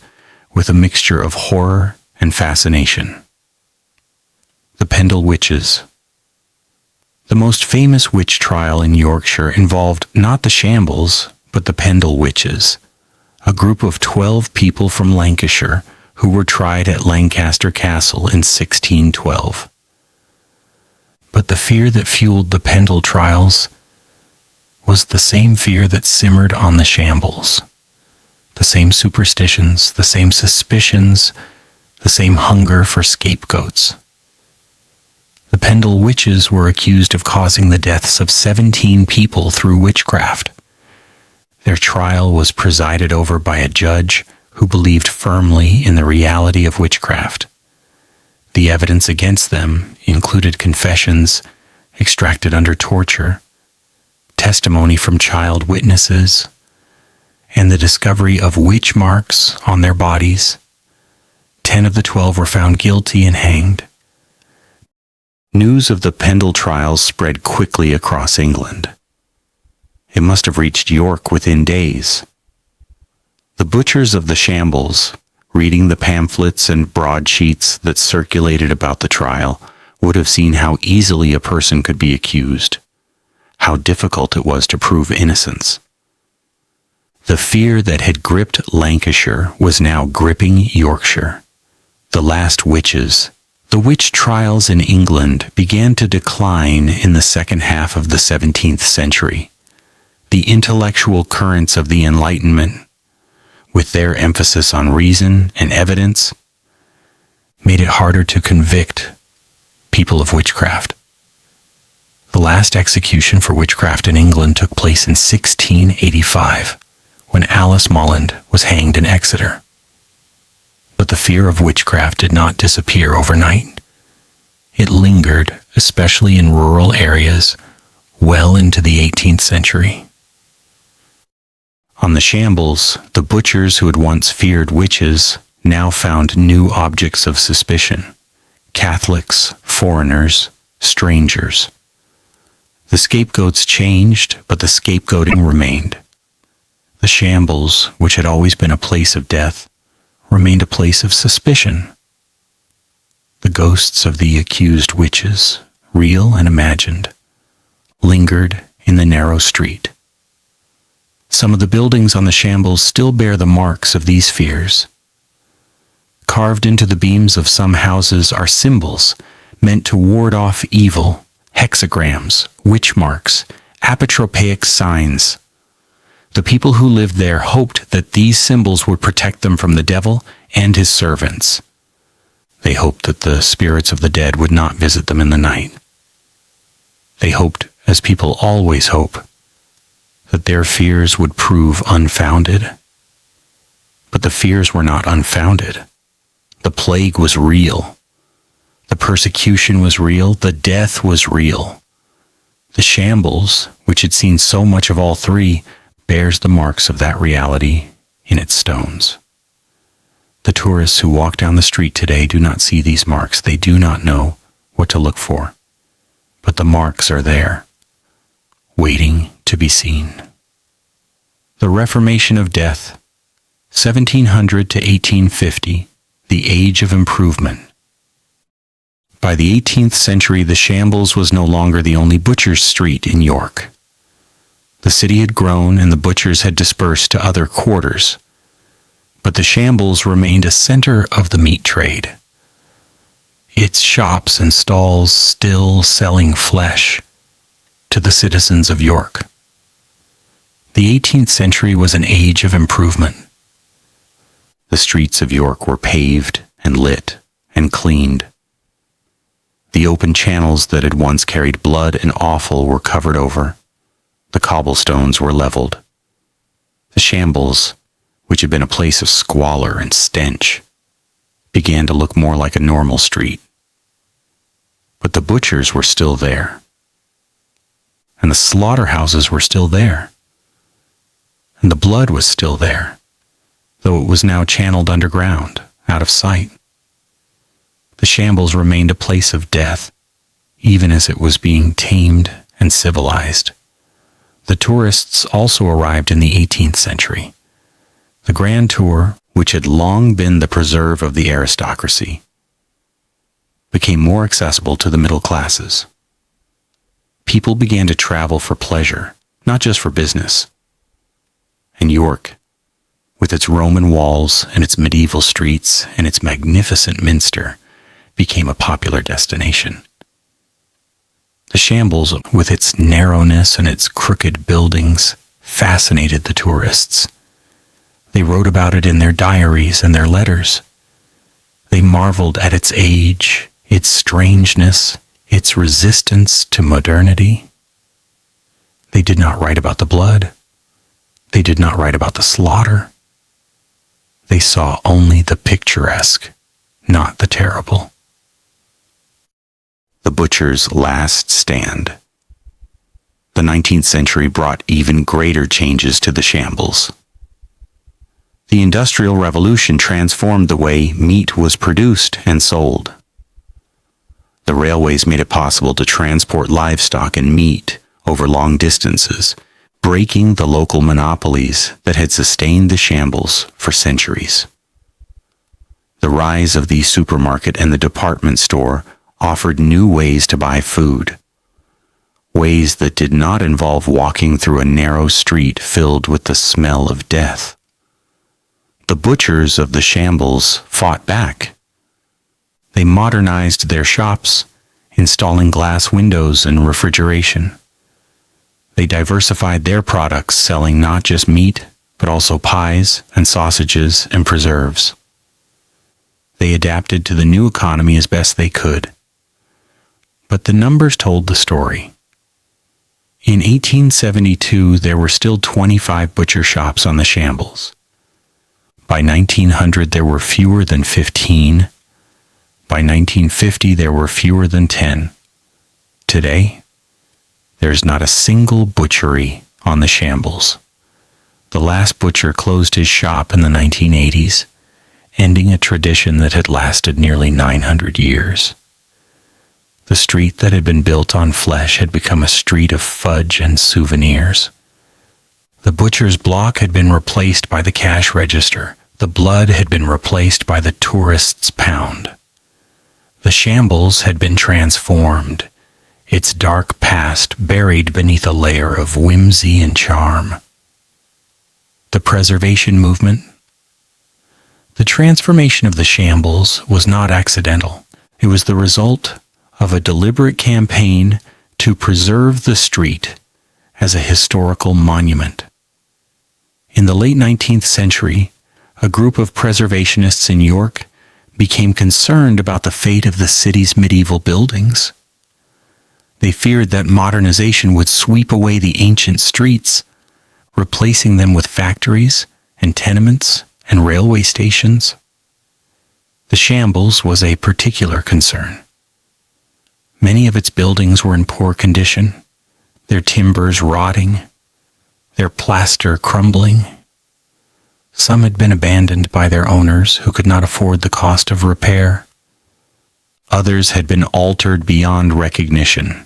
with a mixture of horror and fascination. The Pendle Witches. The most famous witch trial in Yorkshire involved not the shambles, but the Pendle Witches, a group of 12 people from Lancashire who were tried at Lancaster Castle in 1612. But the fear that fueled the Pendle trials was the same fear that simmered on the shambles. The same superstitions, the same suspicions, the same hunger for scapegoats. The Pendle witches were accused of causing the deaths of 17 people through witchcraft. Their trial was presided over by a judge who believed firmly in the reality of witchcraft. The evidence against them included confessions extracted under torture, testimony from child witnesses, and the discovery of witch marks on their bodies. 10 of the 12 were found guilty and hanged. News of the Pendle trials spread quickly across England. It must have reached York within days. The butchers of the shambles, reading the pamphlets and broadsheets that circulated about the trial, would have seen how easily a person could be accused, how difficult it was to prove innocence. The fear that had gripped Lancashire was now gripping Yorkshire. The last witches, the witch trials in England, began to decline in the second half of the 17th century. The intellectual currents of the Enlightenment, with their emphasis on reason and evidence, made it harder to convict people of witchcraft. The last execution for witchcraft in England took place in 1685, when Alice Molland was hanged in Exeter. But the fear of witchcraft did not disappear overnight. It lingered, especially in rural areas, well into the 18th century. On the shambles, the butchers who had once feared witches now found new objects of suspicion: Catholics, foreigners, strangers. The scapegoats changed, but the scapegoating remained. The shambles, which had always been a place of death, remained a place of suspicion. The ghosts of the accused witches, real and imagined, lingered in the narrow street. Some of the buildings on the shambles still bear the marks of these fears. Carved into the beams of some houses are symbols meant to ward off evil: hexagrams, witch marks, apotropaic signs. The people who lived there hoped that these symbols would protect them from the devil and his servants. They hoped that the spirits of the dead would not visit them in the night. They hoped, as people always hope, that their fears would prove unfounded. But the fears were not unfounded. The plague was real. The persecution was real. The death was real. The shambles, which had seen so much of all three, bears the marks of that reality in its stones. The tourists who walk down the street today do not see these marks. They do not know what to look for. But the marks are there, waiting to be seen. The Reformation of Death, 1700 to 1850, the Age of Improvement. By the 18th century, the shambles was no longer the only butcher's street in York. The city had grown and the butchers had dispersed to other quarters. But the shambles remained a center of the meat trade. Its shops and stalls still selling flesh to the citizens of York. The 18th century was an age of improvement. The streets of York were paved and lit and cleaned. The open channels that had once carried blood and offal were covered over. The cobblestones were leveled. The shambles, which had been a place of squalor and stench, began to look more like a normal street. But the butchers were still there. And the slaughterhouses were still there. And the blood was still there, though it was now channeled underground, out of sight. The shambles remained a place of death, even as it was being tamed and civilized. The tourists also arrived in the 18th century. The Grand Tour, which had long been the preserve of the aristocracy, became more accessible to the middle classes. People began to travel for pleasure, not just for business. And York, with its Roman walls and its medieval streets and its magnificent minster, became a popular destination. The shambles, with its narrowness and its crooked buildings, fascinated the tourists. They wrote about it in their diaries and their letters. They marveled at its age, its strangeness, its resistance to modernity. They did not write about the blood. They did not write about the slaughter. They saw only the picturesque, not the terrible. The butcher's last stand. The 19th century brought even greater changes to the shambles. The Industrial Revolution transformed the way meat was produced and sold. The railways made it possible to transport livestock and meat over long distances, breaking the local monopolies that had sustained the shambles for centuries. The rise of the supermarket and the department store offered new ways to buy food, ways that did not involve walking through a narrow street filled with the smell of death. The butchers of the shambles fought back. They modernized their shops, installing glass windows and refrigeration. They diversified their products, selling not just meat, but also pies and sausages and preserves. They adapted to the new economy as best they could. But the numbers told the story. In 1872, there were still 25 butcher shops on the shambles. By 1900, there were fewer than 15. By 1950, there were fewer than 10. Today, there's not a single butchery on the shambles. The last butcher closed his shop in the 1980s, ending a tradition that had lasted nearly 900 years. The street that had been built on flesh had become a street of fudge and souvenirs. The butcher's block had been replaced by the cash register. The blood had been replaced by the tourist's pound. The shambles had been transformed, its dark past buried beneath a layer of whimsy and charm. The preservation movement. The transformation of the shambles was not accidental. It was the result of a deliberate campaign to preserve the street as a historical monument. In the late 19th century, a group of preservationists in York became concerned about the fate of the city's medieval buildings. They feared that modernization would sweep away the ancient streets, replacing them with factories and tenements and railway stations. The shambles was a particular concern. Many of its buildings were in poor condition, their timbers rotting, their plaster crumbling. Some had been abandoned by their owners who could not afford the cost of repair. Others had been altered beyond recognition,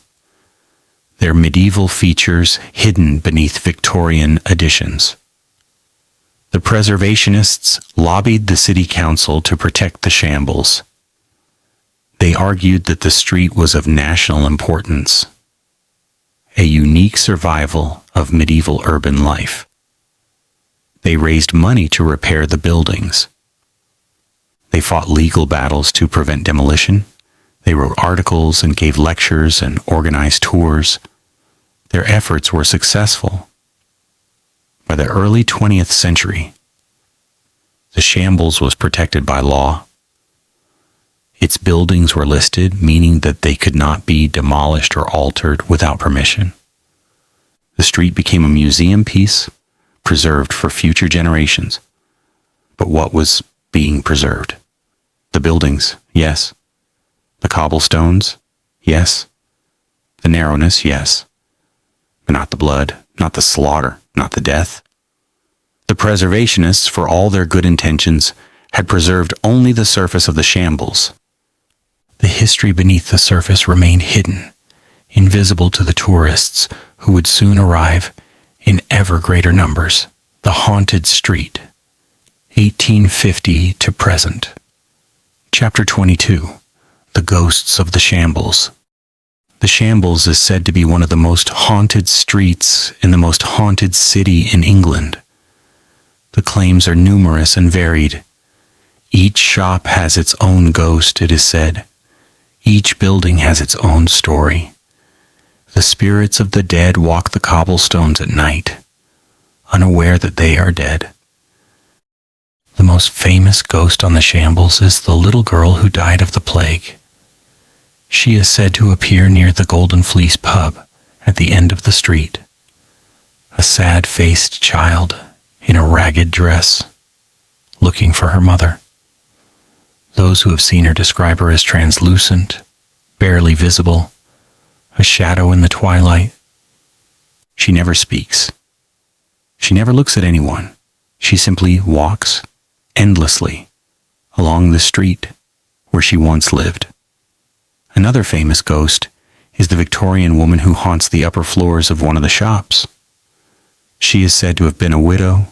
their medieval features hidden beneath Victorian additions. The preservationists lobbied the city council to protect the shambles. They argued that the street was of national importance, a unique survival of medieval urban life. They raised money to repair the buildings. They fought legal battles to prevent demolition. They wrote articles and gave lectures and organized tours. Their efforts were successful. By the early 20th century, the shambles was protected by law. Its buildings were listed, meaning that they could not be demolished or altered without permission. The street became a museum piece, preserved for future generations. But what was being preserved? The buildings, yes. The cobblestones, yes. The narrowness, yes. But not the blood, not the slaughter, not the death. The preservationists, for all their good intentions, had preserved only the surface of the shambles. The history beneath the surface remained hidden, invisible to the tourists who would soon arrive in ever greater numbers. The Haunted Street, 1850 to present. Chapter 22. The Ghosts of the Shambles. The Shambles is said to be one of the most haunted streets in the most haunted city in England. The claims are numerous and varied. Each shop has its own ghost, it is said. Each building has its own story. The spirits of the dead walk the cobblestones at night, unaware that they are dead. The most famous ghost on the shambles is the little girl who died of the plague. She is said to appear near the Golden Fleece pub at the end of the street. A sad-faced child in a ragged dress, looking for her mother. Those who have seen her describe her as translucent, barely visible, a shadow in the twilight. She never speaks. She never looks at anyone. She simply walks endlessly along the street where she once lived. Another famous ghost is the Victorian woman who haunts the upper floors of one of the shops. She is said to have been a widow,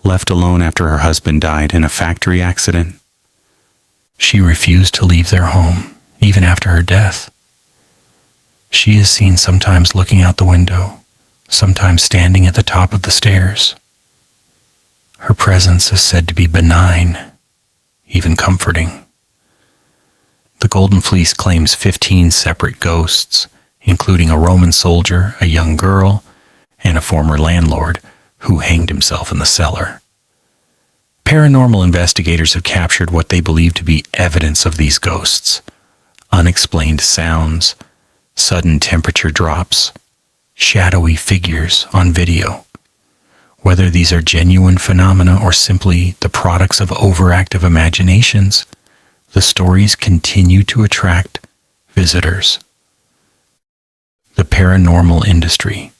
left alone after her husband died in a factory accident. She refused to leave their home, even after her death. She is seen sometimes looking out the window, sometimes standing at the top of the stairs. Her presence is said to be benign, even comforting. The Golden Fleece claims 15 separate ghosts, including a Roman soldier, a young girl, and a former landlord who hanged himself in the cellar. Paranormal investigators have captured what they believe to be evidence of these ghosts: unexplained sounds, sudden temperature drops, shadowy figures on video. Whether these are genuine phenomena or simply the products of overactive imaginations, the stories continue to attract visitors. The paranormal industry.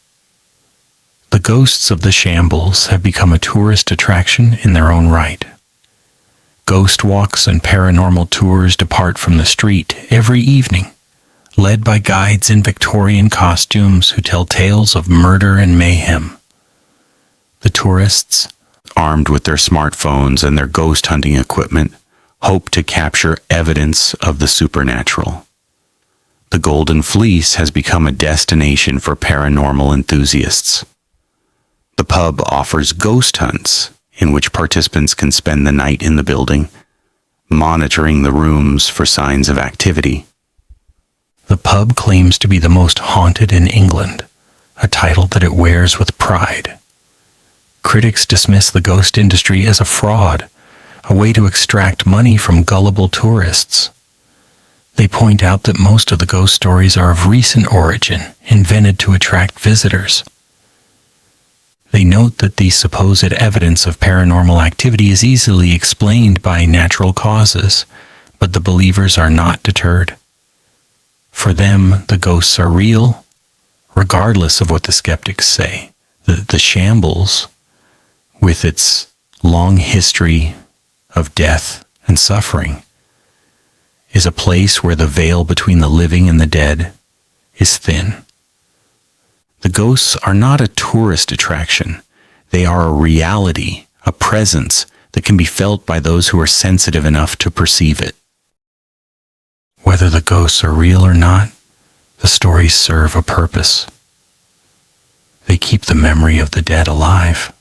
The ghosts of the shambles have become a tourist attraction in their own right. Ghost walks and paranormal tours depart from the street every evening, led by guides in Victorian costumes who tell tales of murder and mayhem. The tourists, armed with their smartphones and their ghost hunting equipment, hope to capture evidence of the supernatural. The Golden Fleece has become a destination for paranormal enthusiasts. The pub offers ghost hunts, in which participants can spend the night in the building, monitoring the rooms for signs of activity. The pub claims to be the most haunted in England, a title that it wears with pride. Critics dismiss the ghost industry as a fraud, a way to extract money from gullible tourists. They point out that most of the ghost stories are of recent origin, invented to attract visitors. They note that the supposed evidence of paranormal activity is easily explained by natural causes, but the believers are not deterred. For them, the ghosts are real, regardless of what the skeptics say. The shambles, with its long history of death and suffering, is a place where the veil between the living and the dead is thin. The ghosts are not a tourist attraction. They are a reality, a presence that can be felt by those who are sensitive enough to perceive it. Whether the ghosts are real or not, the stories serve a purpose. They keep the memory of the dead alive.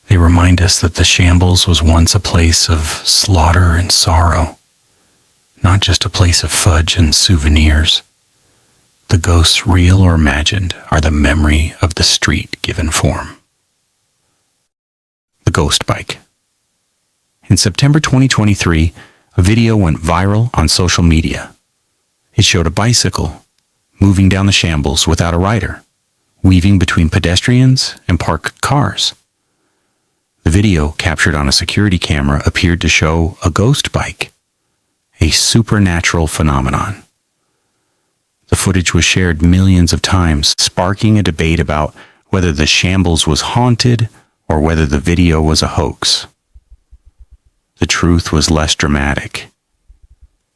They remind us that the shambles was once a place of slaughter and sorrow, not just a place of fudge and souvenirs. The ghosts, real or imagined, are the memory of the street given form. The ghost bike. In September 2023, a video went viral on social media. It showed a bicycle moving down the shambles without a rider, weaving between pedestrians and parked cars. The video, captured on a security camera, appeared to show a ghost bike, a supernatural phenomenon. The footage was shared millions of times, sparking a debate about whether the shambles was haunted or whether the video was a hoax. The truth was less dramatic.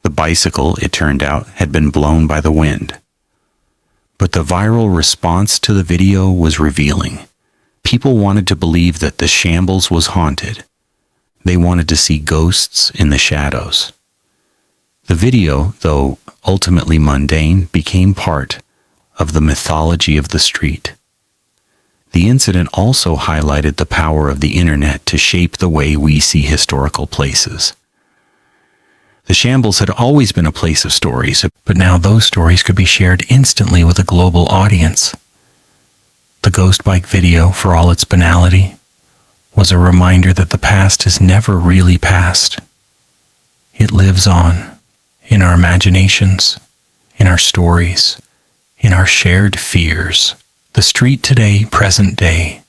The bicycle, it turned out, had been blown by the wind. But the viral response to the video was revealing. People wanted to believe that the shambles was haunted. They wanted to see ghosts in the shadows. The video, though ultimately mundane, became part of the mythology of the street. The incident also highlighted the power of the internet to shape the way we see historical places. The shambles had always been a place of stories, but now those stories could be shared instantly with a global audience. The ghost bike video, for all its banality, was a reminder that the past is never really past. It lives on in our imaginations, in our stories, in our shared fears. The street today, present day.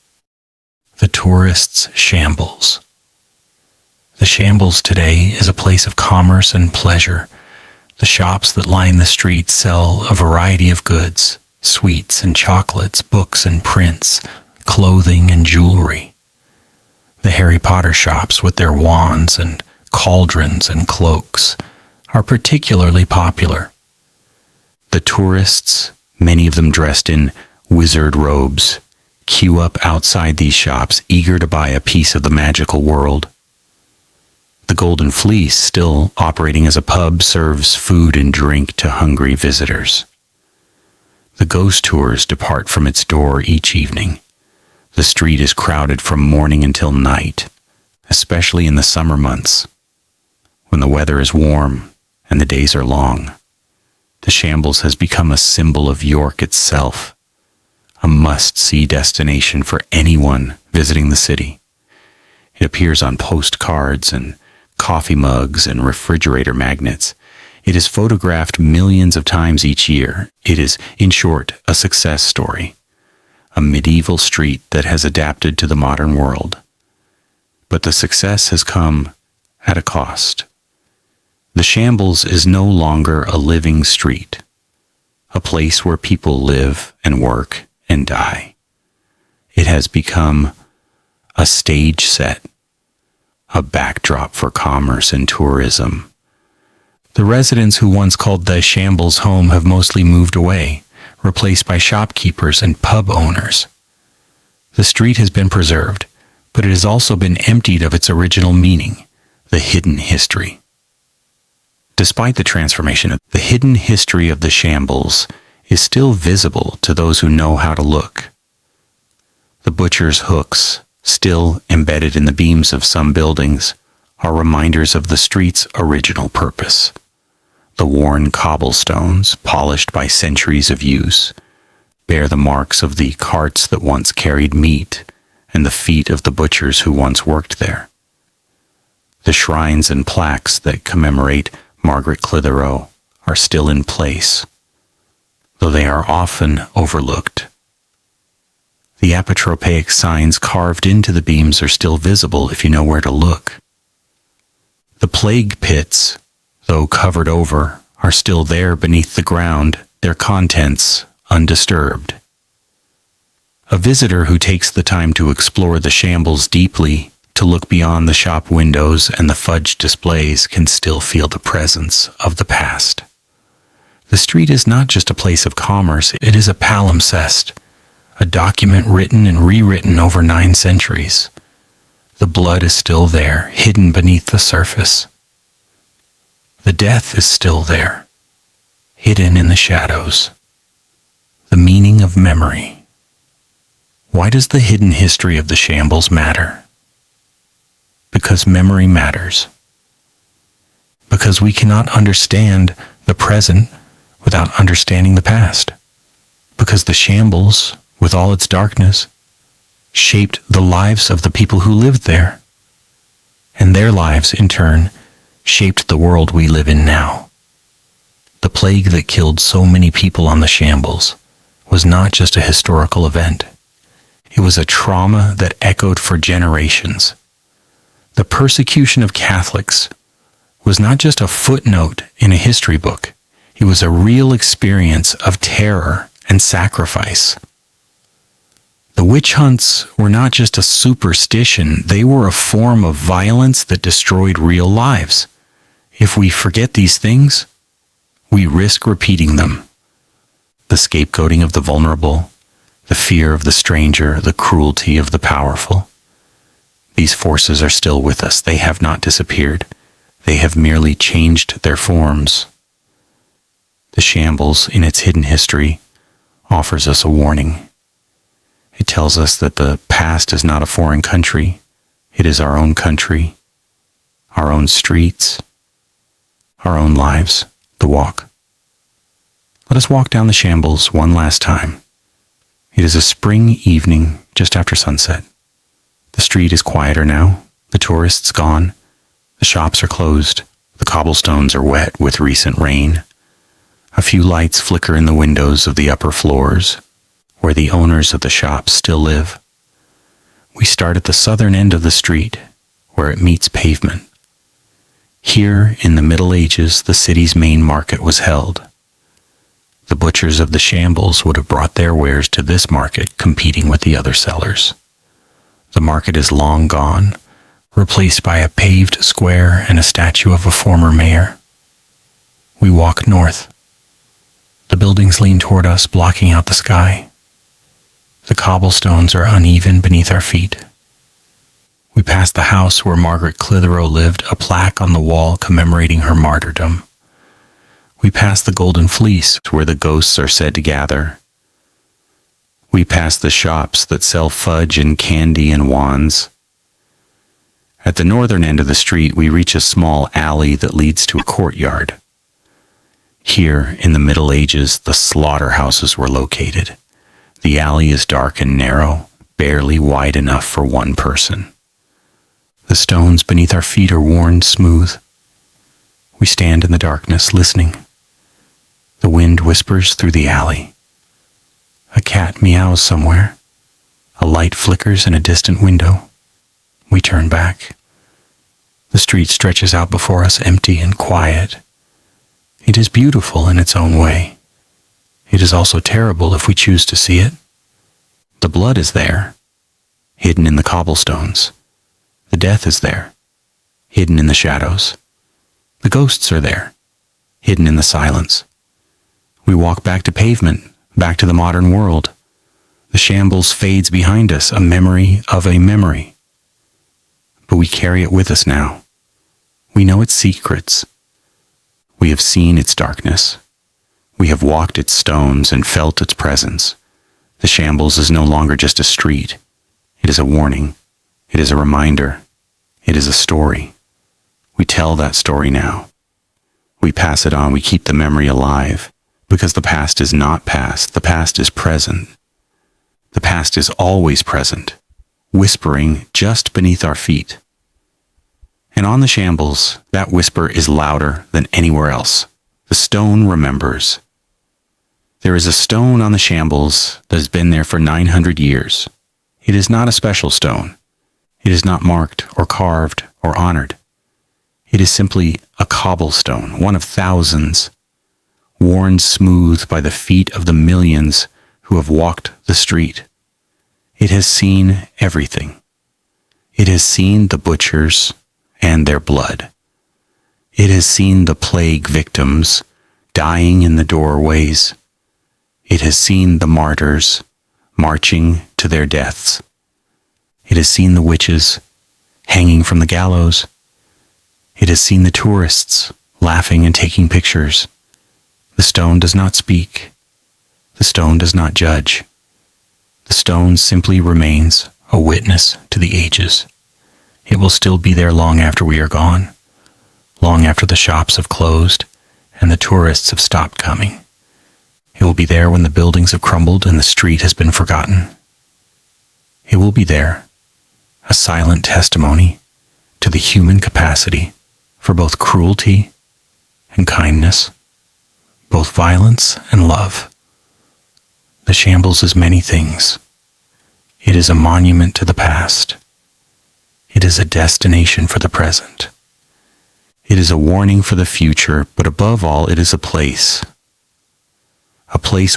The tourist's shambles. The shambles today is a place of commerce and pleasure. The shops that line the streets sell a variety of goods, sweets and chocolates, books and prints, clothing and jewelry. The Harry Potter shops with their wands and cauldrons and cloaks are particularly popular. The tourists, many of them dressed in wizard robes, queue up outside these shops, eager to buy a piece of the magical world. The Golden Fleece, still operating as a pub, serves food and drink to hungry visitors. The ghost tours depart from its door each evening. The street is crowded from morning until night, especially in the summer months, when the weather is warm and the days are long. The Shambles has become a symbol of York itself, a must-see destination for anyone visiting the city. It appears on postcards and coffee mugs and refrigerator magnets. It is photographed millions of times each year. It is, in short, a success story, a medieval street that has adapted to the modern world. But the success has come at a cost. The Shambles is no longer a living street, a place where people live and work and die. It has become a stage set, a backdrop for commerce and tourism. The residents who once called the Shambles home have mostly moved away, replaced by shopkeepers and pub owners. The street has been preserved, but it has also been emptied of its original meaning, the hidden history. Despite the transformation, the hidden history of the Shambles is still visible to those who know how to look. The butcher's hooks, still embedded in the beams of some buildings, are reminders of the street's original purpose. The worn cobblestones, polished by centuries of use, bear the marks of the carts that once carried meat and the feet of the butchers who once worked there. The shrines and plaques that commemorate Margaret Clitheroe are still in place, though they are often overlooked. The apotropaic signs carved into the beams are still visible if you know where to look. The plague pits, though covered over, are still there beneath the ground, their contents undisturbed. A visitor who takes the time to explore the Shambles deeply, to look beyond the shop windows and the fudge displays, can still feel the presence of the past. The street is not just a place of commerce, it is a palimpsest, a document written and rewritten over 9 centuries. The blood is still there, hidden beneath the surface. The death is still there, hidden in the shadows. The meaning of memory. Why does the hidden history of the Shambles matter? Because memory matters. Because we cannot understand the present without understanding the past. Because the Shambles, with all its darkness, shaped the lives of the people who lived there. And their lives, in turn, shaped the world we live in now. The plague that killed so many people on the Shambles was not just a historical event. It was a trauma that echoed for generations. The persecution of Catholics was not just a footnote in a history book. It was a real experience of terror and sacrifice. The witch hunts were not just a superstition, they were a form of violence that destroyed real lives. If we forget these things, we risk repeating them. The scapegoating of the vulnerable, the fear of the stranger, the cruelty of the powerful. These forces are still with us. They have not disappeared. They have merely changed their forms. The Shambles, in its hidden history, offers us a warning. It tells us that the past is not a foreign country. It is our own country, our own streets, our own lives, the walk. Let us walk down the Shambles one last time. It is a spring evening just after sunset. The street is quieter now, the tourists gone, the shops are closed, the cobblestones are wet with recent rain. A few lights flicker in the windows of the upper floors, where the owners of the shops still live. We start at the southern end of the street, where it meets pavement. Here, in the Middle Ages, the city's main market was held. The butchers of the shambles would have brought their wares to this market, competing with the other sellers. The market is long gone, replaced by a paved square and a statue of a former mayor. We walk north. The buildings lean toward us, blocking out the sky. The cobblestones are uneven beneath our feet. We pass the house where Margaret Clitheroe lived, a plaque on the wall commemorating her martyrdom. We pass the Golden Fleece, where the ghosts are said to gather. We pass the shops that sell fudge and candy and wands. At the northern end of the street, we reach a small alley that leads to a courtyard. Here, in the Middle Ages, the slaughterhouses were located. The alley is dark and narrow, barely wide enough for one person. The stones beneath our feet are worn smooth. We stand in the darkness, listening. The wind whispers through the alley. A cat meows somewhere. A light flickers in a distant window. We turn back. The street stretches out before us, empty and quiet. It is beautiful in its own way. It is also terrible if we choose to see it. The blood is there, hidden in the cobblestones. The death is there, hidden in the shadows. The ghosts are there, hidden in the silence. We walk back to pavement, back to the modern world. The shambles fades behind us, a memory of a memory. But we carry it with us now. We know its secrets. We have seen its darkness. We have walked its stones and felt its presence. The shambles is no longer just a street. It is a warning. It is a reminder. It is a story. We tell that story now. We pass it on. We keep the memory alive. Because the past is not past. The past is present. The past is always present, whispering just beneath our feet. And on the shambles, that whisper is louder than anywhere else. The stone remembers. There is a stone on the shambles that has been there for 900 years. It is not a special stone. It is not marked or carved or honored. It is simply a cobblestone, one of thousands, worn smooth by the feet of the millions who have walked the street. It has seen everything. It has seen the butchers and their blood. It has seen the plague victims dying in the doorways. It has seen the martyrs marching to their deaths. It has seen the witches hanging from the gallows. It has seen the tourists laughing and taking pictures. The stone does not speak. The stone does not judge. The stone simply remains a witness to the ages. It will still be there long after we are gone, long after the shops have closed and the tourists have stopped coming. It will be there when the buildings have crumbled and the street has been forgotten. It will be there, a silent testimony to the human capacity for both cruelty and kindness, both violence and love. The shambles is many things. It is a monument to the past. It is a destination for the present. It is a warning for the future, but above all, it is a place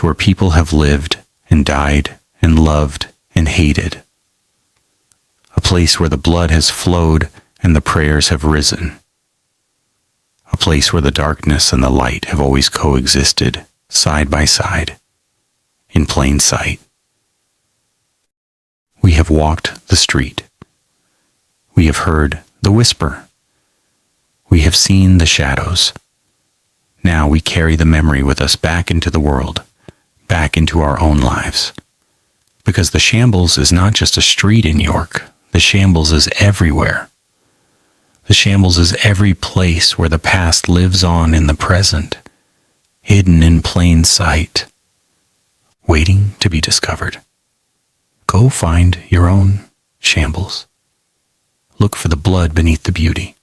where people have lived and died and loved and hated. A place where the blood has flowed and the prayers have risen. A place where the darkness and the light have always coexisted, side by side, in plain sight. We have walked the street. We have heard the whisper. We have seen the shadows. Now we carry the memory with us back into the world, back into our own lives. Because the shambles is not just a street in York. The shambles is everywhere. The shambles is every place where the past lives on in the present, hidden in plain sight, waiting to be discovered. Go find your own shambles. Look for the blood beneath the beauty.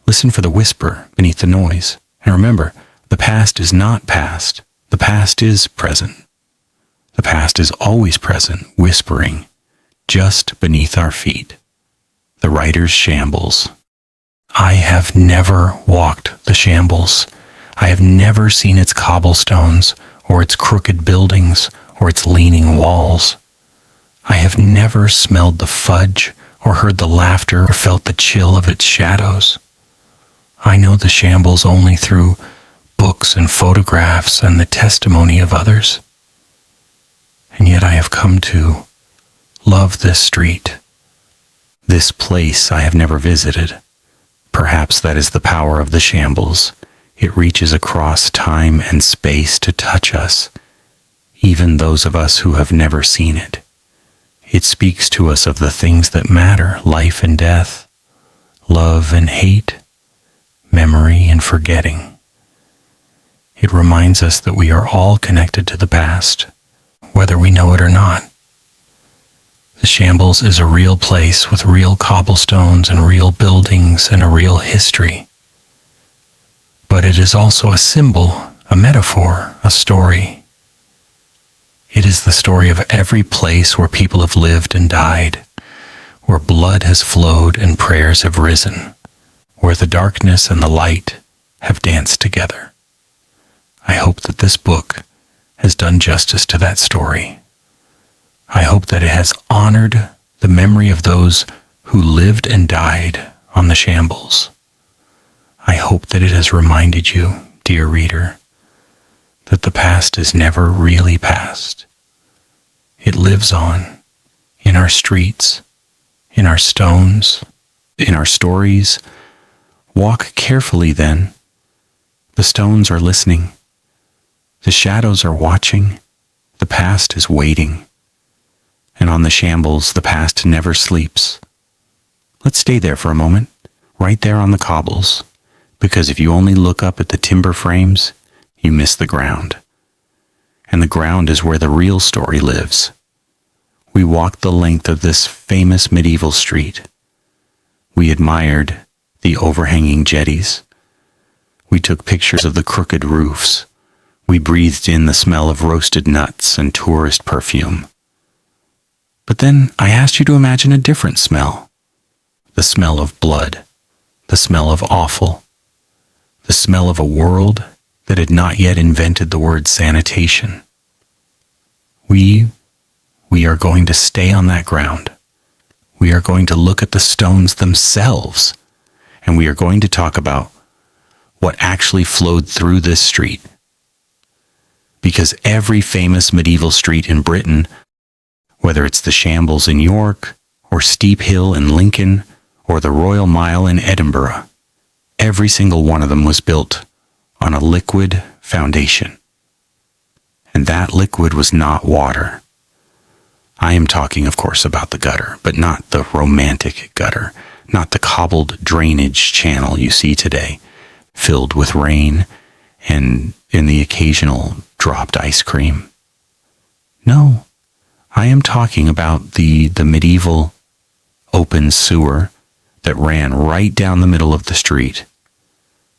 Listen for the whisper beneath the noise. And remember, the past is not past. The past is present. The past is always present, whispering, just beneath our feet. The writer's shambles. I have never walked the shambles. I have never seen its cobblestones, or its crooked buildings, or its leaning walls. I have never smelled the fudge, or heard the laughter, or felt the chill of its shadows. I know the shambles only through books and photographs and the testimony of others. And yet I have come to love this street, this place I have never visited. Perhaps that is the power of the shambles. It reaches across time and space to touch us, even those of us who have never seen it. It speaks to us of the things that matter, life and death, love and hate, memory and forgetting. It reminds us that we are all connected to the past, whether we know it or not. The shambles is a real place with real cobblestones and real buildings and a real history. But it is also a symbol, a metaphor, a story. It is the story of every place where people have lived and died, where blood has flowed and prayers have risen, where the darkness and the light have danced together. I hope that this book has done justice to that story. I hope that it has honored the memory of those who lived and died on the shambles. I hope that it has reminded you, dear reader, that the past is never really past. It lives on in our streets, in our stones, in our stories. Walk carefully then. The stones are listening. The shadows are watching. The past is waiting. And on the shambles, the past never sleeps. Let's stay there for a moment, right there on the cobbles, because if you only look up at the timber frames, you miss the ground. And the ground is where the real story lives. We walked the length of this famous medieval street. We admired the overhanging jetties. We took pictures of the crooked roofs. We breathed in the smell of roasted nuts and tourist perfume. But then I asked you to imagine a different smell. The smell of blood. The smell of offal. The smell of a world that had not yet invented the word sanitation. We are going to stay on that ground. We are going to look at the stones themselves, and we are going to talk about what actually flowed through this street. Because every famous medieval street in Britain, whether it's the Shambles in York, or Steep Hill in Lincoln, or the Royal Mile in Edinburgh, every single one of them was built on a liquid foundation. And that liquid was not water. I am talking, of course, about the gutter, but not the romantic gutter, not the cobbled drainage channel you see today, filled with rain and in the occasional dropped ice cream. No, I am talking about the medieval open sewer that ran right down the middle of the street,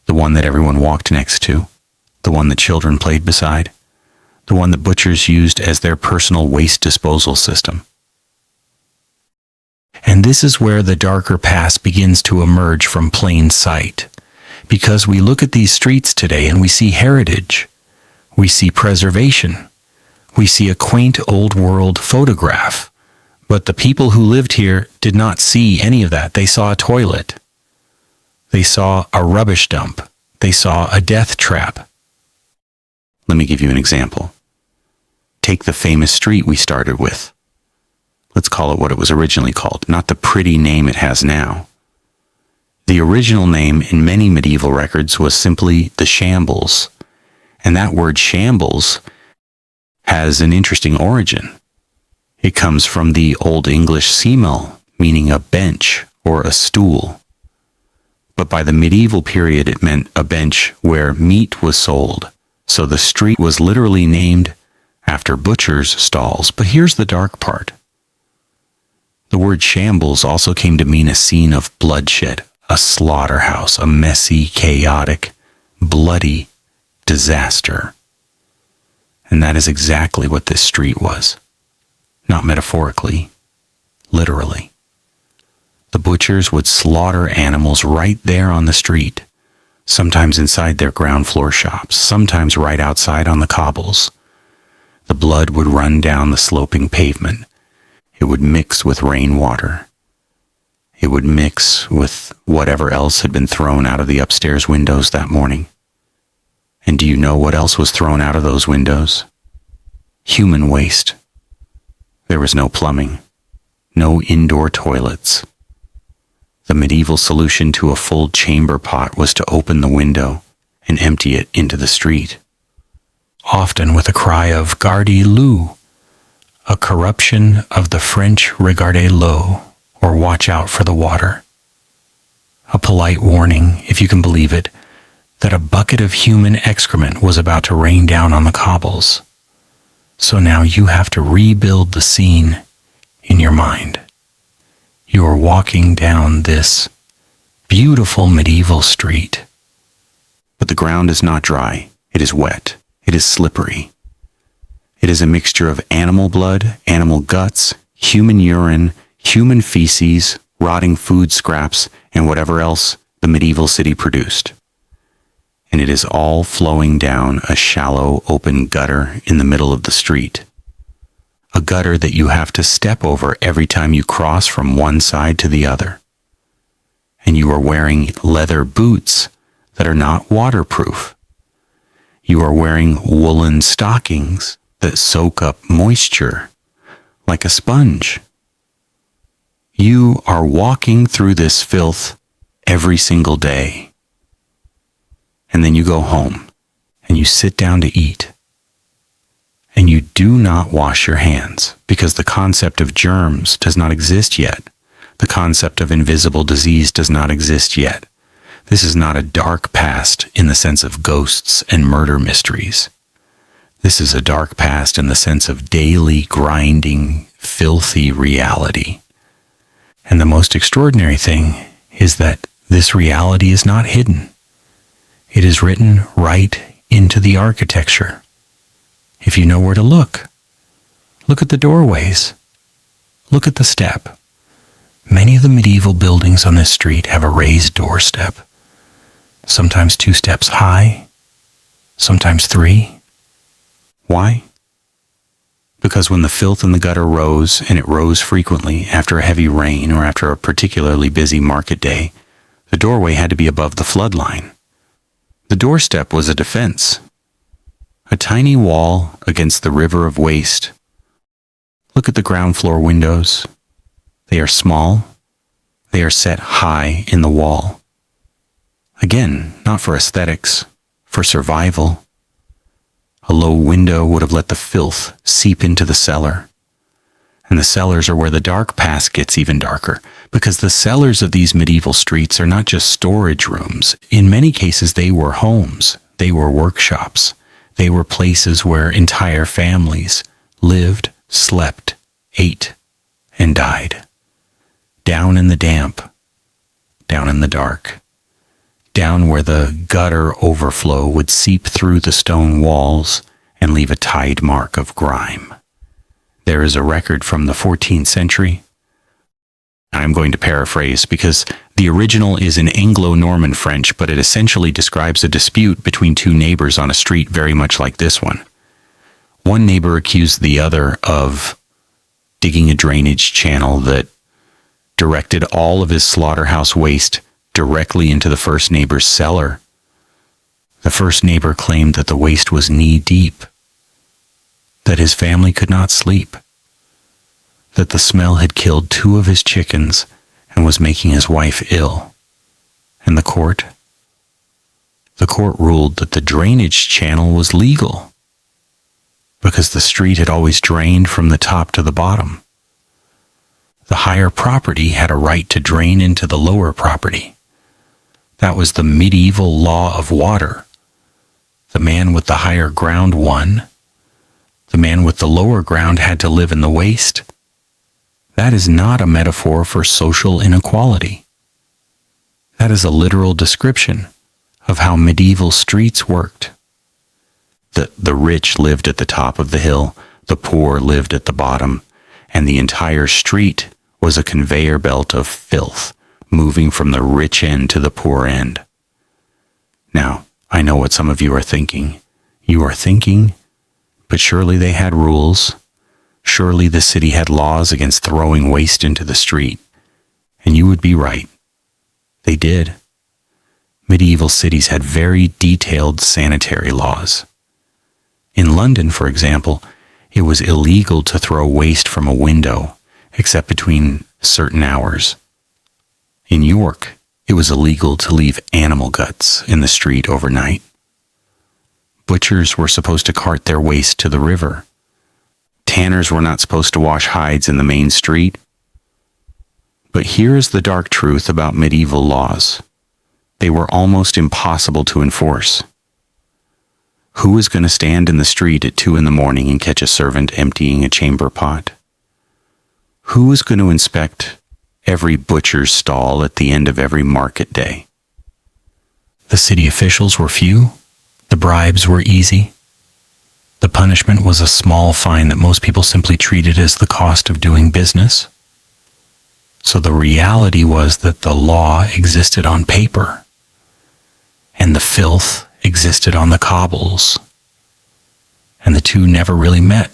the one that everyone walked next to, the one that children played beside, the one that butchers used as their personal waste disposal system. And this is where the darker past begins to emerge from plain sight, because we look at these streets today and we see heritage, we see preservation, we see a quaint old world photograph, but the people who lived here did not see any of that. They saw a toilet. They saw a rubbish dump. They saw a death trap. Let me give you an example. Take the famous street we started with. Let's call it what it was originally called, not the pretty name it has now. The original name in many medieval records was simply the Shambles, and that word shambles has an interesting origin. It comes from the Old English semel, meaning a bench or a stool. But by the medieval period, it meant a bench where meat was sold. So the street was literally named after butchers' stalls. But here's the dark part. The word shambles also came to mean a scene of bloodshed, a slaughterhouse, a messy, chaotic, bloody disaster. And that is exactly what this street was. Not metaphorically, literally. The butchers would slaughter animals right there on the street, sometimes inside their ground floor shops, sometimes right outside on the cobbles. The blood would run down the sloping pavement. It would mix with rainwater. It would mix with whatever else had been thrown out of the upstairs windows that morning. And do you know what else was thrown out of those windows? Human waste. There was no plumbing, no indoor toilets. The medieval solution to a full chamber pot was to open the window and empty it into the street, often with a cry of "Gardez-l'eau," a corruption of the French "regardez-l'eau," or "watch out for the water." A polite warning, if you can believe it, that a bucket of human excrement was about to rain down on the cobbles. So now you have to rebuild the scene in your mind. You are walking down this beautiful medieval street. But the ground is not dry. It is wet. It is slippery. It is a mixture of animal blood, animal guts, human urine, human feces, rotting food scraps, and whatever else the medieval city produced. And it is all flowing down a shallow, open gutter in the middle of the street. A gutter that you have to step over every time you cross from one side to the other. And you are wearing leather boots that are not waterproof. You are wearing woolen stockings that soak up moisture like a sponge. You are walking through this filth every single day. And then you go home and you sit down to eat. And you do not wash your hands because the concept of germs does not exist yet. The concept of invisible disease does not exist yet. This is not a dark past in the sense of ghosts and murder mysteries. This is a dark past in the sense of daily, grinding, filthy reality. And the most extraordinary thing is that this reality is not hidden. It is written right into the architecture. If you know where to look at the doorways. Look at the step. Many of the medieval buildings on this street have a raised doorstep. Sometimes 2 steps high, sometimes 3. Why? Because when the filth in the gutter rose, and it rose frequently after a heavy rain or after a particularly busy market day, the doorway had to be above the flood line. The doorstep was a defense. A tiny wall against the river of waste. Look at the ground floor windows. They are small. They are set high in the wall. Again, not for aesthetics, for survival. A low window would have let the filth seep into the cellar. And the cellars are where the dark past gets even darker, because the cellars of these medieval streets are not just storage rooms. In many cases, they were homes. They were workshops. They were places where entire families lived, slept, ate, and died. Down in the damp, down in the dark, down where the gutter overflow would seep through the stone walls and leave a tide mark of grime. There is a record from the 14th century. I'm going to paraphrase because the original is in Anglo-Norman French, but it essentially describes a dispute between 2 neighbors on a street very much like this one. One neighbor accused the other of digging a drainage channel that directed all of his slaughterhouse waste directly into the first neighbor's cellar. The first neighbor claimed that the waste was knee-deep, that his family could not sleep, that the smell had killed 2 of his chickens and was making his wife ill. And the court ruled that the drainage channel was legal because the street had always drained from the top to the bottom. The higher property had a right to drain into the lower property. That was the medieval law of water. The man with the higher ground won. The man with the lower ground had to live in the waste. That is not a metaphor for social inequality. That is a literal description of how medieval streets worked. The rich lived at the top of the hill, the poor lived at the bottom, and the entire street was a conveyor belt of filth, moving from the rich end to the poor end. Now, I know what some of you are thinking. You are thinking, but surely they had rules. Surely the city had laws against throwing waste into the street. And you would be right. They did. Medieval cities had very detailed sanitary laws. In London, for example, it was illegal to throw waste from a window, except between certain hours. In York, it was illegal to leave animal guts in the street overnight. Butchers were supposed to cart their waste to the river. Tanners were not supposed to wash hides in the main street. But here is the dark truth about medieval laws. They were almost impossible to enforce. Who is going to stand in the street at 2 a.m. and catch a servant emptying a chamber pot? Who is going to inspect every butcher's stall at the end of every market day? The city officials were few. The bribes were easy. The punishment was a small fine that most people simply treated as the cost of doing business. So the reality was that the law existed on paper, and the filth existed on the cobbles, and the two never really met.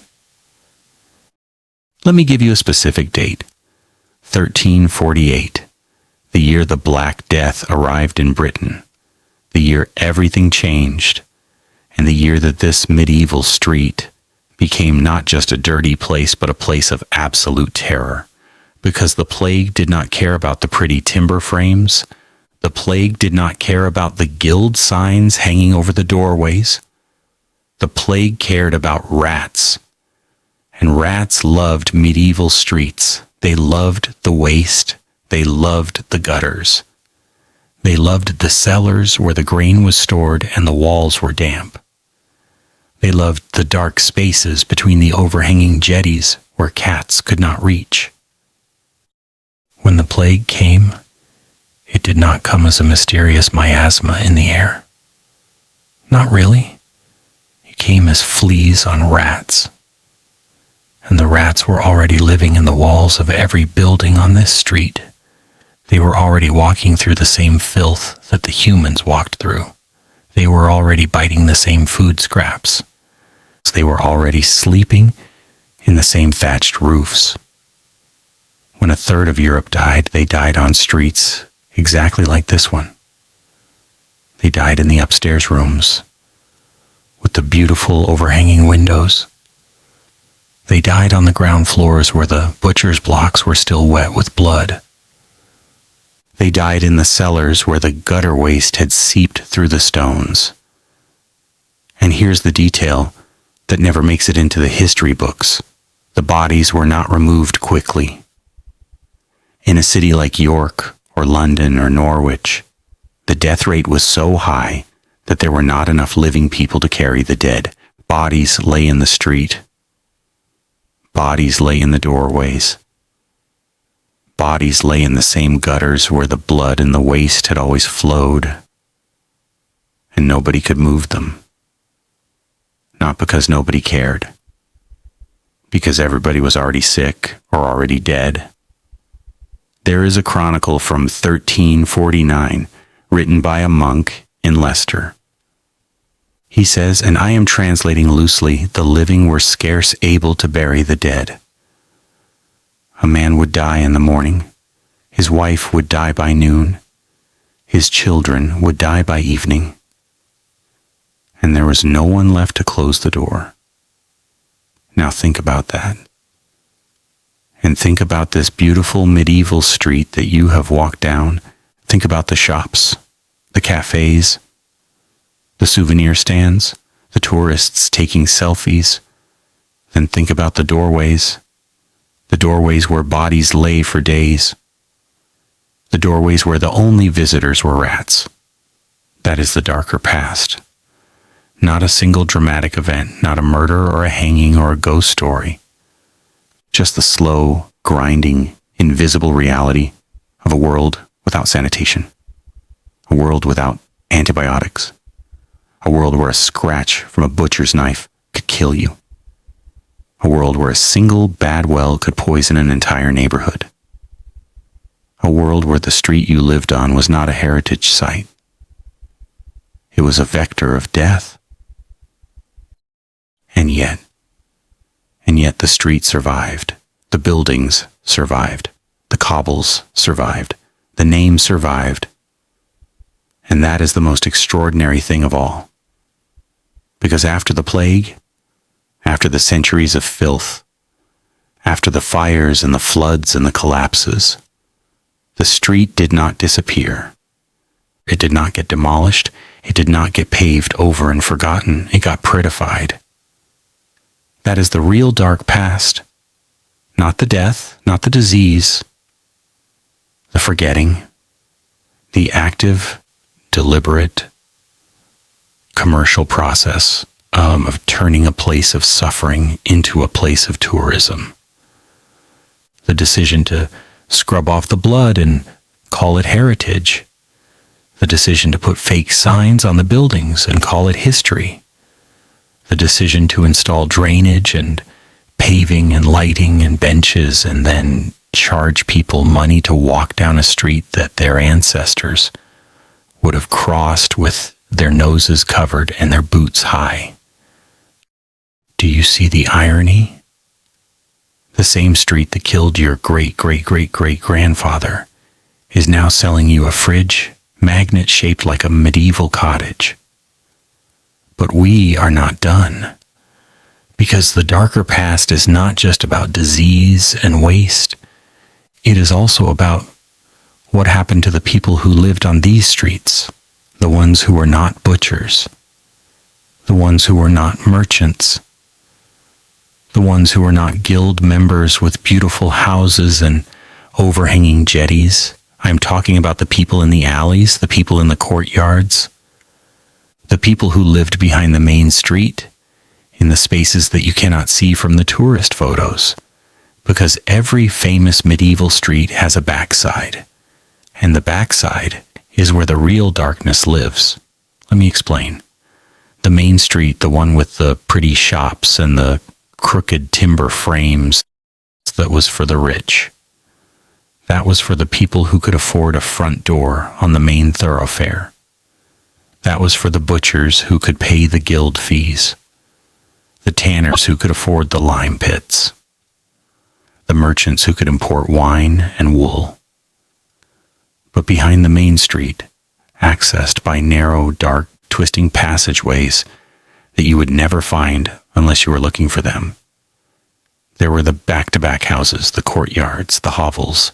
Let me give you a specific date. 1348, the year the Black Death arrived in Britain, the year everything changed, and the year that this medieval street became not just a dirty place but a place of absolute terror, because the plague did not care about the pretty timber frames. The plague did not care about the guild signs hanging over the doorways. The plague cared about rats, and rats loved medieval streets. They loved the waste. They loved the gutters. They loved the cellars where the grain was stored and the walls were damp. They loved the dark spaces between the overhanging jetties where cats could not reach. When the plague came, it did not come as a mysterious miasma in the air. Not really. It came as fleas on rats. And the rats were already living in the walls of every building on this street. They were already walking through the same filth that the humans walked through. They were already biting the same food scraps. They were already sleeping in the same thatched roofs. When a third of Europe died, they died on streets exactly like this one. They died in the upstairs rooms with the beautiful overhanging windows. They died on the ground floors where the butcher's blocks were still wet with blood. They died in the cellars where the gutter waste had seeped through the stones. And here's the detail that never makes it into the history books. The bodies were not removed quickly. In a city like York or London or Norwich, the death rate was so high that there were not enough living people to carry the dead. Bodies lay in the street. Bodies lay in the doorways. Bodies lay in the same gutters where the blood and the waste had always flowed, and nobody could move them. Not because nobody cared, because everybody was already sick or already dead. There is a chronicle from 1349 written by a monk in Leicester. He says, and I am translating loosely, the living were scarce able to bury the dead. A man would die in the morning. His wife would die by noon. His children would die by evening. And there was no one left to close the door. Now think about that. And think about this beautiful medieval street that you have walked down. Think about the shops, the cafes, the souvenir stands, the tourists taking selfies. Then think about the doorways where bodies lay for days. The doorways where the only visitors were rats. That is the darker past. Not a single dramatic event, not a murder or a hanging or a ghost story. Just the slow, grinding, invisible reality of a world without sanitation, a world without antibiotics, a world where a scratch from a butcher's knife could kill you, a world where a single bad well could poison an entire neighborhood, a world where the street you lived on was not a heritage site. It was a vector of death. And yet the street survived, the buildings survived, the cobbles survived, the name survived. And that is the most extraordinary thing of all. Because after the plague, after the centuries of filth, after the fires and the floods and the collapses, the street did not disappear. It did not get demolished. It did not get paved over and forgotten. It got prettified. That is the real dark past. Not the death, not the disease, the forgetting, the active, deliberate, commercial process of turning a place of suffering into a place of tourism. The decision to scrub off the blood and call it heritage. The decision to put fake signs on the buildings and call it history. The decision to install drainage and paving and lighting and benches and then charge people money to walk down a street that their ancestors would have crossed with their noses covered and their boots high. Do you see the irony? The same street that killed your great-great-great-great-grandfather is now selling you a fridge magnet shaped like a medieval cottage. But we are not done, because the darker past is not just about disease and waste. It is also about what happened to the people who lived on these streets, the ones who were not butchers, the ones who were not merchants, the ones who were not guild members with beautiful houses and overhanging jetties. I'm talking about the people in the alleys, the people in the courtyards, the people who lived behind the main street, in the spaces that you cannot see from the tourist photos, because every famous medieval street has a backside, and the backside is where the real darkness lives. Let me explain. The main street, the one with the pretty shops and the crooked timber frames, that was for the rich. That was for the people who could afford a front door on the main thoroughfare. That was for the butchers who could pay the guild fees, the tanners who could afford the lime pits, the merchants who could import wine and wool. But behind the main street, accessed by narrow, dark, twisting passageways that you would never find unless you were looking for them, there were the back-to-back houses, the courtyards, the hovels,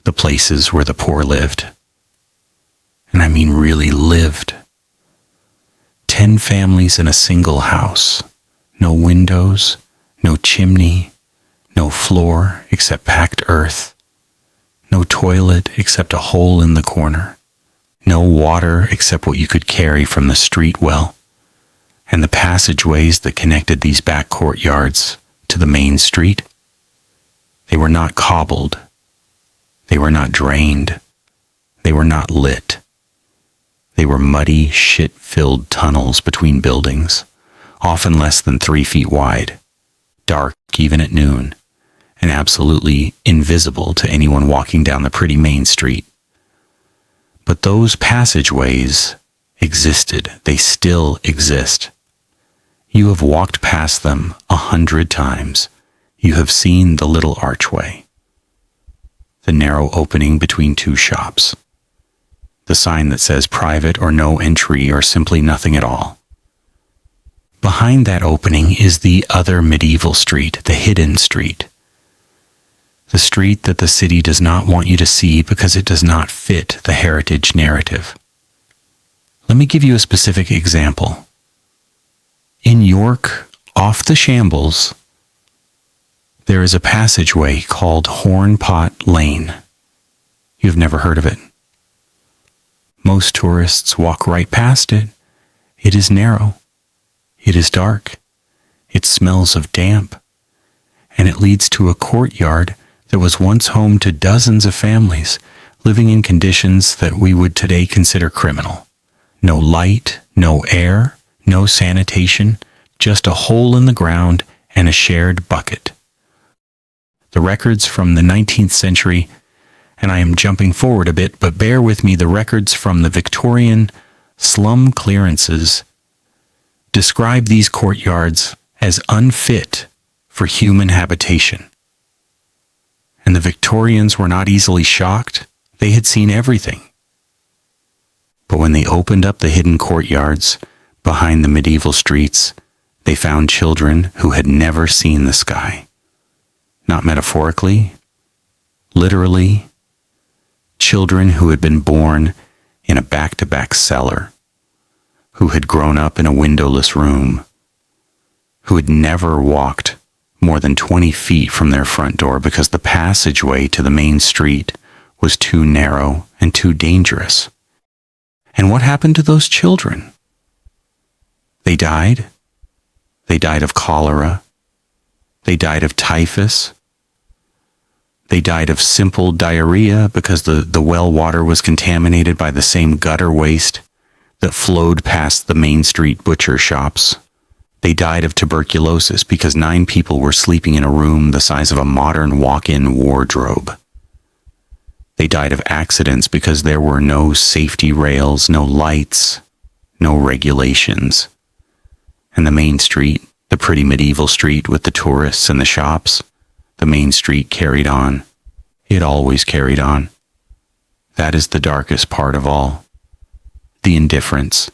the places where the poor lived. And I mean really lived. 10 families in a single house. No windows, no chimney, no floor except packed earth, no toilet except a hole in the corner, no water except what you could carry from the street well, and the passageways that connected these back courtyards to the main street. They were not cobbled. They were not drained. They were not lit. They were muddy, shit-filled tunnels between buildings, often less than 3 feet wide, dark even at noon, and absolutely invisible to anyone walking down the pretty main street. But those passageways existed. They still exist. You have walked past them 100 times. You have seen the little archway, the narrow opening between 2 shops, the sign that says private or no entry or simply nothing at all. Behind that opening is the other medieval street, the hidden street, the street that the city does not want you to see because it does not fit the heritage narrative. Let me give you a specific example. In York, off the Shambles, there is a passageway called Hornpot Lane. You've never heard of it. Most tourists walk right past it. It is narrow. It is dark. It smells of damp. and it leads to a courtyard that was once home to dozens of families living in conditions that we would today consider criminal. No light, no air, no sanitation, just a hole in the ground and a shared bucket. The records from the 19th century, and I am jumping forward a bit, but bear with me, the records from the Victorian slum clearances describe these courtyards as unfit for human habitation. And the Victorians were not easily shocked. They had seen everything. But when they opened up the hidden courtyards behind the medieval streets, they found children who had never seen the sky. Not metaphorically, literally, children who had been born in a back-to-back cellar, who had grown up in a windowless room, who had never walked more than 20 feet from their front door because the passageway to the main street was too narrow and too dangerous. And what happened to those children? They died. They died of cholera. They died of typhus. They died of simple diarrhea because the well water was contaminated by the same gutter waste that flowed past the Main Street butcher shops. They died of tuberculosis because 9 people were sleeping in a room the size of a modern walk-in wardrobe. They died of accidents because there were no safety rails, no lights, no regulations. And the main street, the pretty medieval street with the tourists and the shops, the main street carried on. It always carried on. That is the darkest part of all. The indifference.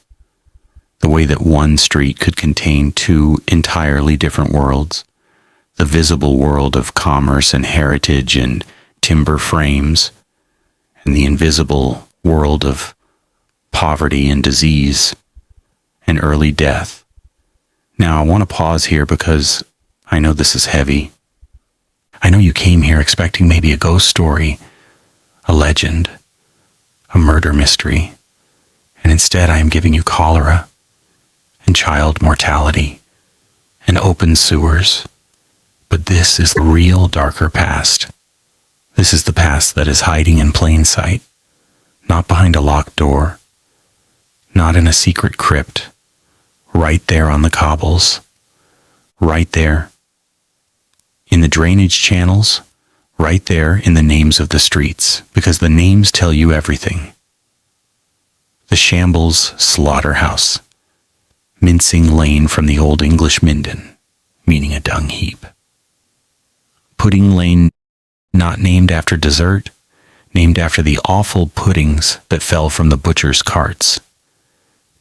The way that one street could contain 2 entirely different worlds. The visible world of commerce and heritage and timber frames, and the invisible world of poverty and disease and early death. Now, I want to pause here because I know this is heavy. I know you came here expecting maybe a ghost story, a legend, a murder mystery, and instead I am giving you cholera and child mortality and open sewers. But this is the real darker past. This is the past that is hiding in plain sight, not behind a locked door, not in a secret crypt, right there on the cobbles, right there in the drainage channels, right there in the names of the streets, because the names tell you everything. The Shambles Slaughterhouse, Mincing Lane from the Old English Minden, meaning a dung heap. Pudding Lane, not named after dessert, named after the awful puddings that fell from the butcher's carts.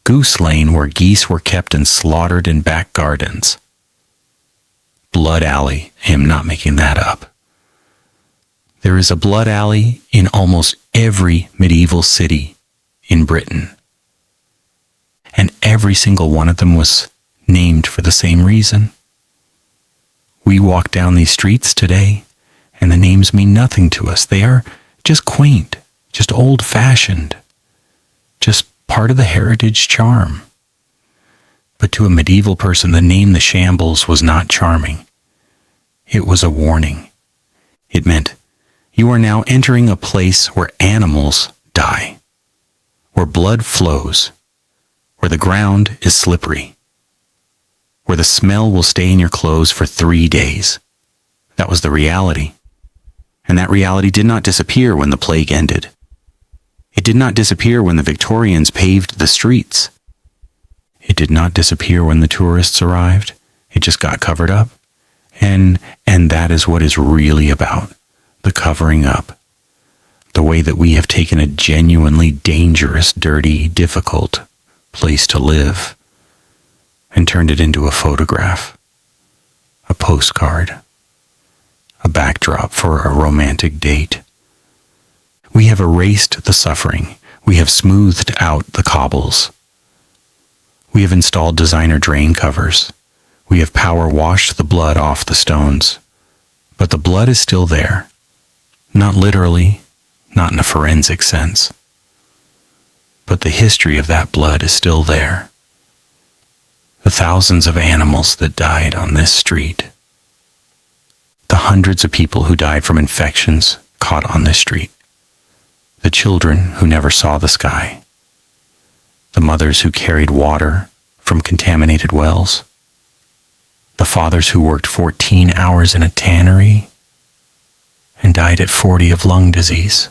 Goose Lane, where geese were kept and slaughtered in back gardens. Blood Alley, I am not making that up. There is a blood alley in almost every medieval city in Britain. And every single one of them was named for the same reason. We walk down these streets today, and the names mean nothing to us. They are just quaint, just old-fashioned, just part of the heritage charm. But to a medieval person, the name the Shambles was not charming. It was a warning. It meant, you are now entering a place where animals die, where blood flows, where the ground is slippery, where the smell will stay in your clothes for 3 days. That was the reality. And that reality did not disappear when the plague ended. It did not disappear when the Victorians paved the streets. It did not disappear when the tourists arrived. It just got covered up. And that is what is really about, the covering up. The way that we have taken a genuinely dangerous, dirty, difficult place to live and turned it into a photograph, a postcard, a backdrop for a romantic date. We have erased the suffering. We have smoothed out the cobbles. We have installed designer drain covers. We have power washed the blood off the stones. But the blood is still there. Not literally, not in a forensic sense. But the history of that blood is still there. The thousands of animals that died on this street. the hundreds of people who died from infections caught on this street, the children who never saw the sky, the mothers who carried water from contaminated wells, the fathers who worked 14 hours in a tannery and died at 40 of lung disease.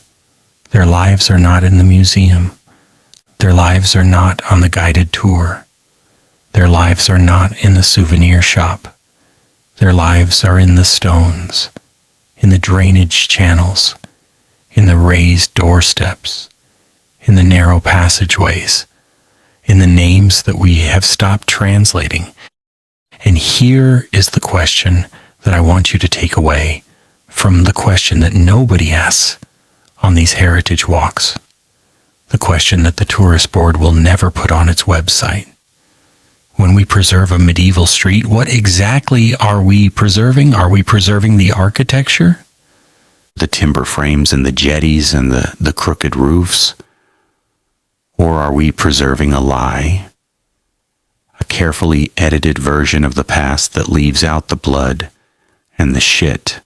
Their lives are not in the museum. Their lives are not on the guided tour. Their lives are not in the souvenir shop. Their lives are in the stones, in the drainage channels, in the raised doorsteps, in the narrow passageways, in the names that we have stopped translating. And here is the question that I want you to take away from the question that nobody asks on these heritage walks, the question that the tourist board will never put on its website. When we preserve a medieval street, what exactly are we preserving? Are we preserving the architecture? The timber frames and the jetties and the crooked roofs? Or are we preserving a lie? A carefully edited version of the past that leaves out the blood and the shit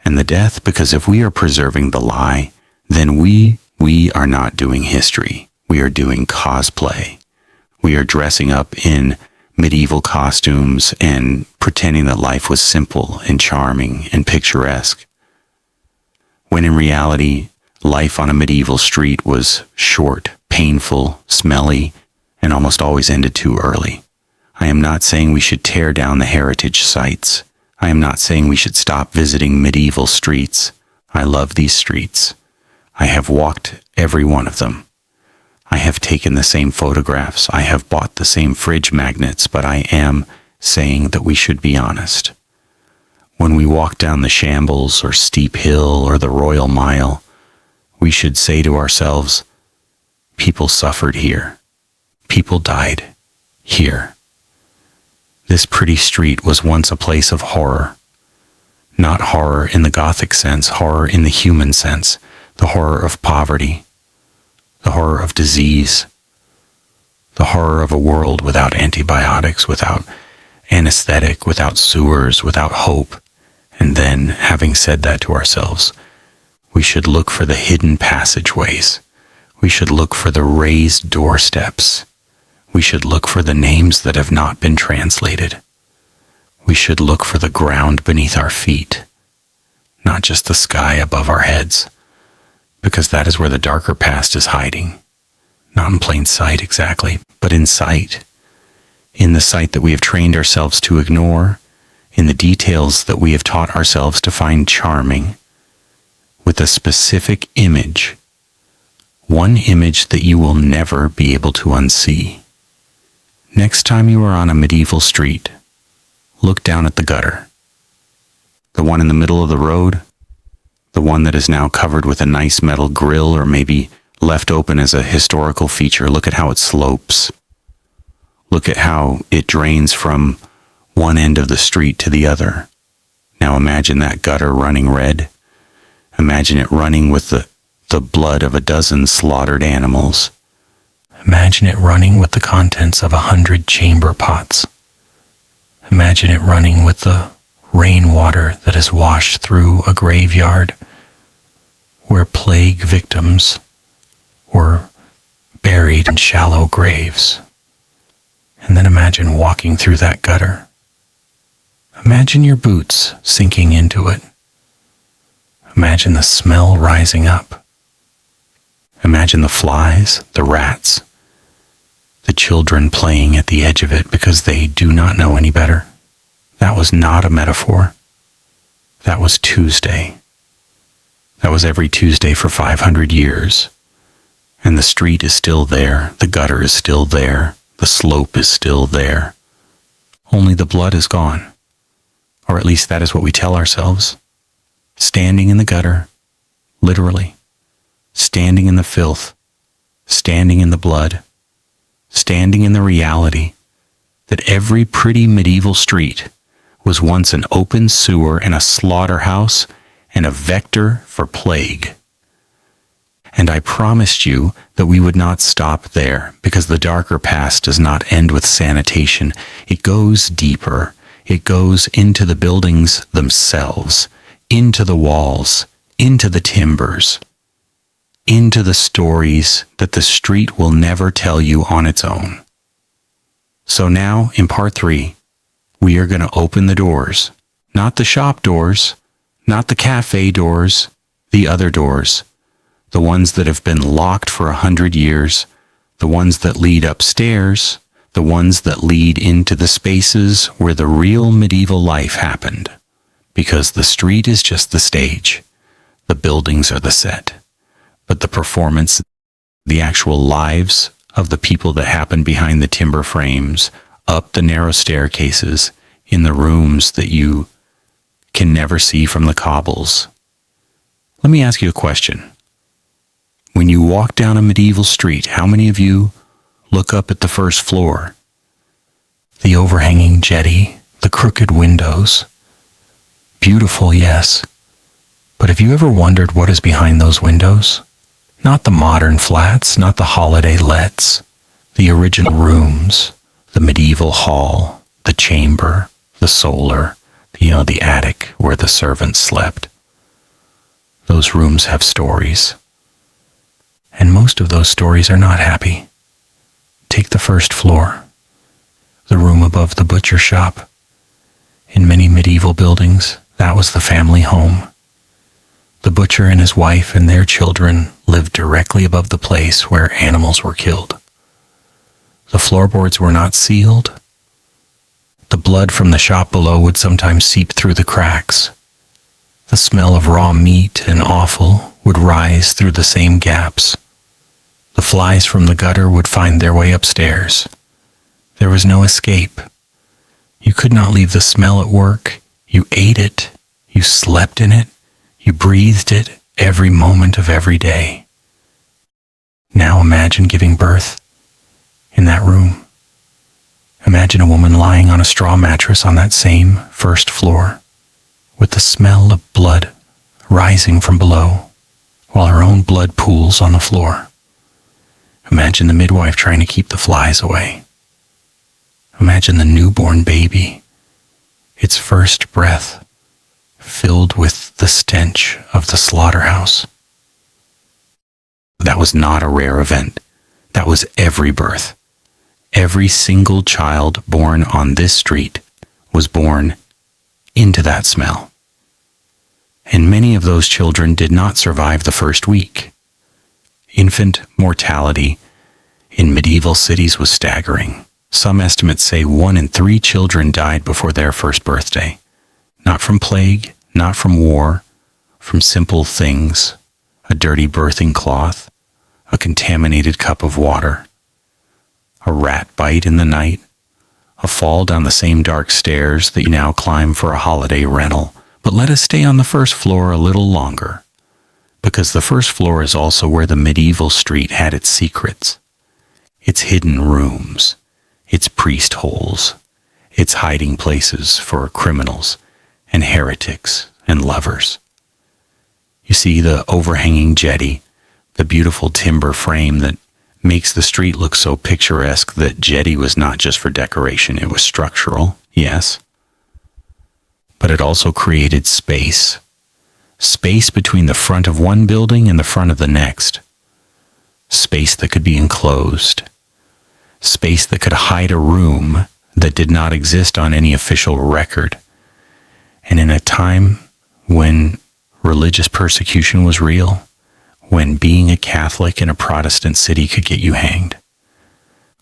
and the death? Because if we are preserving the lie, then we are not doing history. We are doing cosplay. We are dressing up in medieval costumes and pretending that life was simple and charming and picturesque, when in reality, life on a medieval street was short, painful, smelly, and almost always ended too early. I am not saying we should tear down the heritage sites. I am not saying we should stop visiting medieval streets. I love these streets. I have walked every one of them. I have taken the same photographs. I have bought the same fridge magnets, but I am saying that we should be honest. When we walk down the Shambles or Steep Hill or the Royal Mile, we should say to ourselves, people suffered here. People died here. This pretty street was once a place of horror. Not horror in the Gothic sense, horror in the human sense, the horror of poverty, the horror of disease, the horror of a world without antibiotics, without anesthetic, without sewers, without hope. And then, having said that to ourselves, we should look for the hidden passageways. We should look for the raised doorsteps. We should look for the names that have not been translated. We should look for the ground beneath our feet, not just the sky above our heads, because that is where the darker past is hiding. Not in plain sight exactly, but in sight. In the sight that we have trained ourselves to ignore, in the details that we have taught ourselves to find charming, with a specific image, one image that you will never be able to unsee. Next time you are on a medieval street, look down at the gutter. The one in the middle of the road, the one that is now covered with a nice metal grill or maybe left open as a historical feature. Look at how it slopes. Look at how it drains from one end of the street to the other. Now imagine that gutter running red. Imagine it running with the blood of a dozen slaughtered animals. Imagine it running with the contents of 100 chamber pots. Imagine it running with the rainwater that has washed through a graveyard where plague victims were buried in shallow graves. And then imagine walking through that gutter. Imagine your boots sinking into it. Imagine the smell rising up. Imagine the flies, the rats, the children playing at the edge of it because they do not know any better. That was not a metaphor. That was Tuesday. That was every Tuesday for 500 years. And the street is still there. The gutter is still there. The slope is still there. Only the blood is gone. Or at least that is what we tell ourselves. Standing in the gutter, literally. Standing in the filth. Standing in the blood. Standing in the reality that every pretty medieval street was once an open sewer and a slaughterhouse and a vector for plague. And I promised you that we would not stop there, because the darker past does not end with sanitation. It goes deeper. It goes into the buildings themselves, into the walls, into the timbers, into the stories that the street will never tell you on its own. So now, in part 3, we are going to open the doors. Not the shop doors, not the cafe doors, the other doors. The ones that have been locked for 100 years, the ones that lead upstairs, the ones that lead into the spaces where the real medieval life happened. Because the street is just the stage. The buildings are the set. But the performance, the actual lives of the people that happen behind the timber frames, up the narrow staircases, in the rooms that you can never see from the cobbles. Let me ask you a question. When you walk down a medieval street, how many of you look up at the first floor? The overhanging jetty, the crooked windows. Beautiful, yes. But have you ever wondered what is behind those windows? Not the modern flats, not the holiday lets, the original rooms, the medieval hall, the chamber, the solar, the attic where the servants slept. Those rooms have stories. And most of those stories are not happy. Take the first floor, the room above the butcher shop. In many medieval buildings, that was the family home. The butcher and his wife and their children lived directly above the place where animals were killed. The floorboards were not sealed. The blood from the shop below would sometimes seep through the cracks. The smell of raw meat and offal would rise through the same gaps. The flies from the gutter would find their way upstairs. There was no escape. You could not leave the smell at work. You ate it. You slept in it. You breathed it every moment of every day. Now imagine giving birth in that room. Imagine a woman lying on a straw mattress on that same first floor, with the smell of blood rising from below, while her own blood pools on the floor. Imagine the midwife trying to keep the flies away. Imagine the newborn baby, its first breath filled with the stench of the slaughterhouse. That was not a rare event. That was every birth. Every single child born on this street was born into that smell. And many of those children did not survive the first week. Infant mortality in medieval cities was staggering. Some estimates say 1 in 3 children died before their first birthday. Not from plague, not from war, from simple things, a dirty birthing cloth, a contaminated cup of water, a rat bite in the night, a fall down the same dark stairs that you now climb for a holiday rental. But let us stay on the first floor a little longer, because the first floor is also where the medieval street had its secrets, its hidden rooms, its priest holes, its hiding places for criminals and heretics and lovers. You see the overhanging jetty, the beautiful timber frame that makes the street look so picturesque. That jetty was not just for decoration, it was structural, yes. But it also created space. Space between the front of one building and the front of the next. Space that could be enclosed. Space that could hide a room that did not exist on any official record. And in a time when religious persecution was real, when being a Catholic in a Protestant city could get you hanged,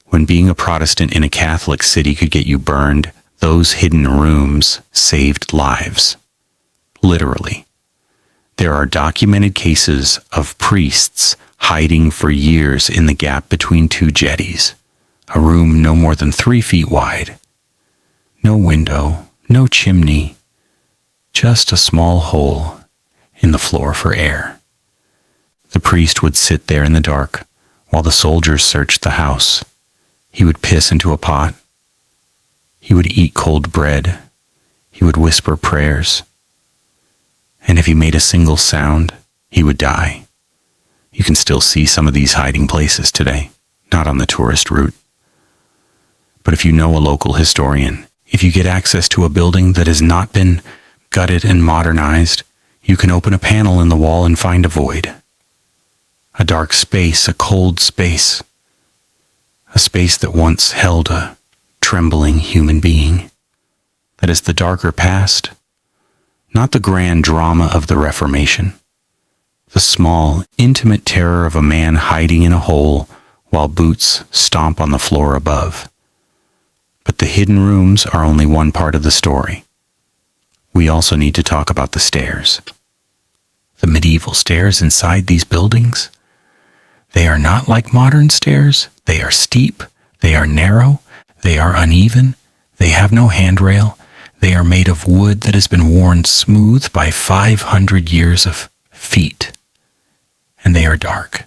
when being a Protestant in a Catholic city could get you burned, those hidden rooms saved lives. Literally. There are documented cases of priests hiding for years in the gap between 2 jetties, a room no more than 3 feet wide. No window, no chimney, just a small hole in the floor for air. The priest would sit there in the dark while the soldiers searched the house. He would piss into a pot. He would eat cold bread. He would whisper prayers. And if he made a single sound, he would die. You can still see some of these hiding places today, not on the tourist route. But if you know a local historian, If you get access to a building that has not been gutted and modernized, you can open a panel in the wall and find a void. A dark space, a cold space. A space that once held a trembling human being. That is the darker past, not the grand drama of the Reformation. The small, intimate terror of a man hiding in a hole while boots stomp on the floor above. But the hidden rooms are only one part of the story. We also need to talk about the stairs. The medieval stairs inside these buildings. They are not like modern stairs. They are steep. They are narrow. They are uneven. They have no handrail. They are made of wood that has been worn smooth by 500 years of feet. And they are dark.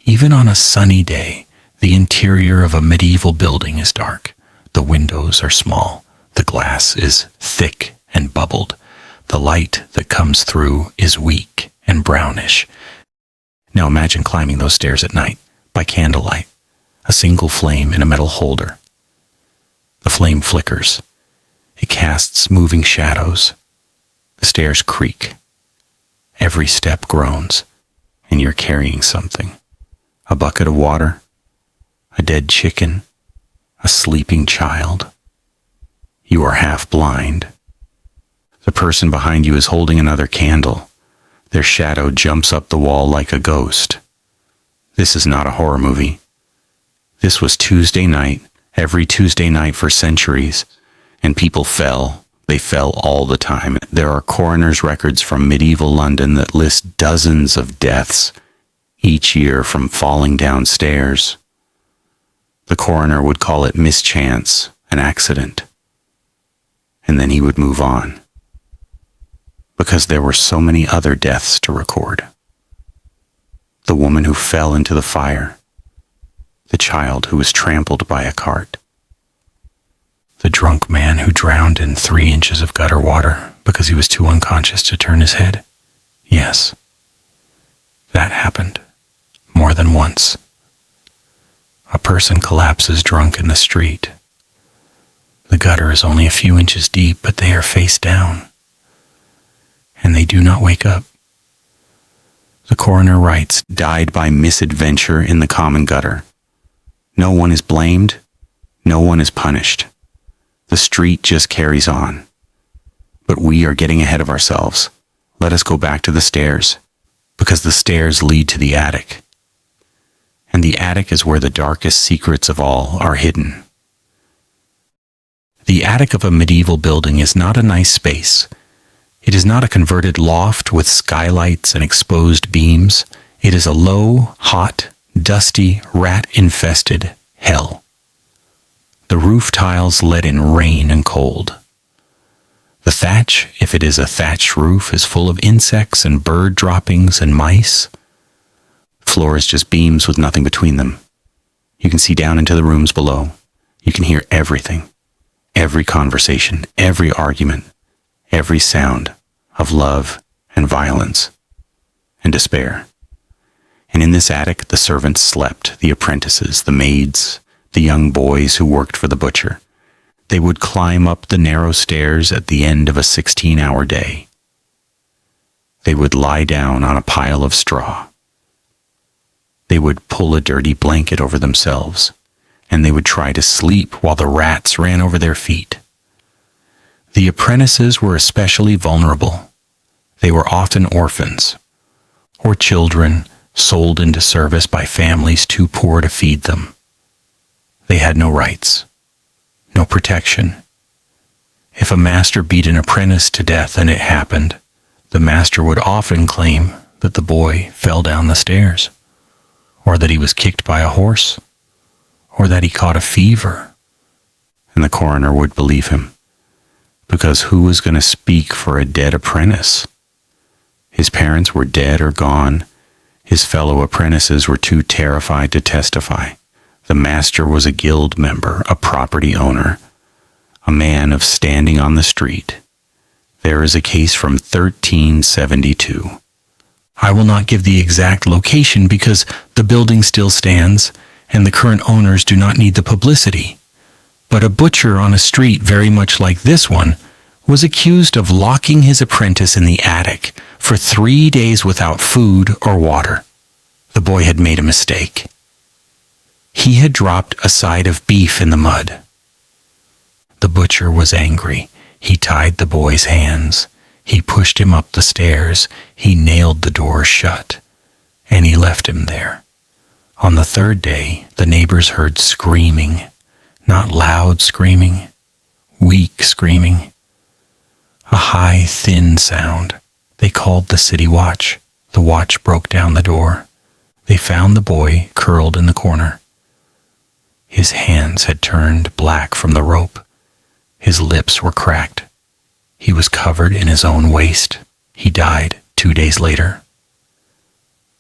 Even on a sunny day, the interior of a medieval building is dark. The windows are small. The glass is thick and bubbled. The light that comes through is weak and brownish. Now imagine climbing those stairs at night, by candlelight, a single flame in a metal holder. The flame flickers. It casts moving shadows. The stairs creak. Every step groans, and you're carrying something. A bucket of water, a dead chicken, a sleeping child. You are half blind. The person behind you is holding another candle. Their shadow jumps up the wall like a ghost. This is not a horror movie. This was Tuesday night, every Tuesday night for centuries, and people fell. They fell all the time. There are coroner's records from medieval London that list dozens of deaths each year from falling downstairs. The coroner would call it mischance, an accident, and then he would move on, because there were so many other deaths to record. The woman who fell into the fire, the child who was trampled by a cart, the drunk man who drowned in 3 inches of gutter water because he was too unconscious to turn his head. Yes, that happened more than once. A person collapses drunk in the street. The gutter is only a few inches deep, but they are face down, and they do not wake up. The coroner writes, died by misadventure in the common gutter. No one is blamed. No one is punished. The street just carries on. But we are getting ahead of ourselves. Let us go back to the stairs, because the stairs lead to the attic. And the attic is where the darkest secrets of all are hidden. The attic of a medieval building is not a nice space. It is not a converted loft with skylights and exposed beams. It is a low, hot, dusty, rat-infested hell. The roof tiles let in rain and cold. The thatch, if it is a thatched roof, is full of insects and bird droppings and mice. The floor is just beams with nothing between them. You can see down into the rooms below. You can hear everything. Every conversation, every argument, every sound of love and violence and despair. And in this attic, the servants slept, the apprentices, the maids, the young boys who worked for the butcher. They would climb up the narrow stairs at the end of a 16-hour day. They would lie down on a pile of straw. They would pull a dirty blanket over themselves, and they would try to sleep while the rats ran over their feet. The apprentices were especially vulnerable. They were often orphans, or children sold into service by families too poor to feed them. They had no rights, no protection. If a master beat an apprentice to death and it happened, the master would often claim that the boy fell down the stairs, or that he was kicked by a horse, or that he caught a fever, and the coroner would believe him, because who was going to speak for a dead apprentice? His parents were dead or gone. His fellow apprentices were too terrified to testify. The master was a guild member, a property owner, a man of standing on the street. There is a case from 1372. I will not give the exact location because the building still stands and the current owners do not need the publicity. But a butcher on a street very much like this one was accused of locking his apprentice in the attic for 3 days without food or water. The boy had made a mistake. He had dropped a side of beef in the mud. The butcher was angry. He tied the boy's hands. He pushed him up the stairs. He nailed the door shut. And he left him there. On the 3rd day, the neighbors heard screaming. Not loud screaming, weak screaming. A high, thin sound. They called the city watch. The watch broke down the door. They found the boy curled in the corner. His hands had turned black from the rope. His lips were cracked. He was covered in his own waste. He died 2 days later.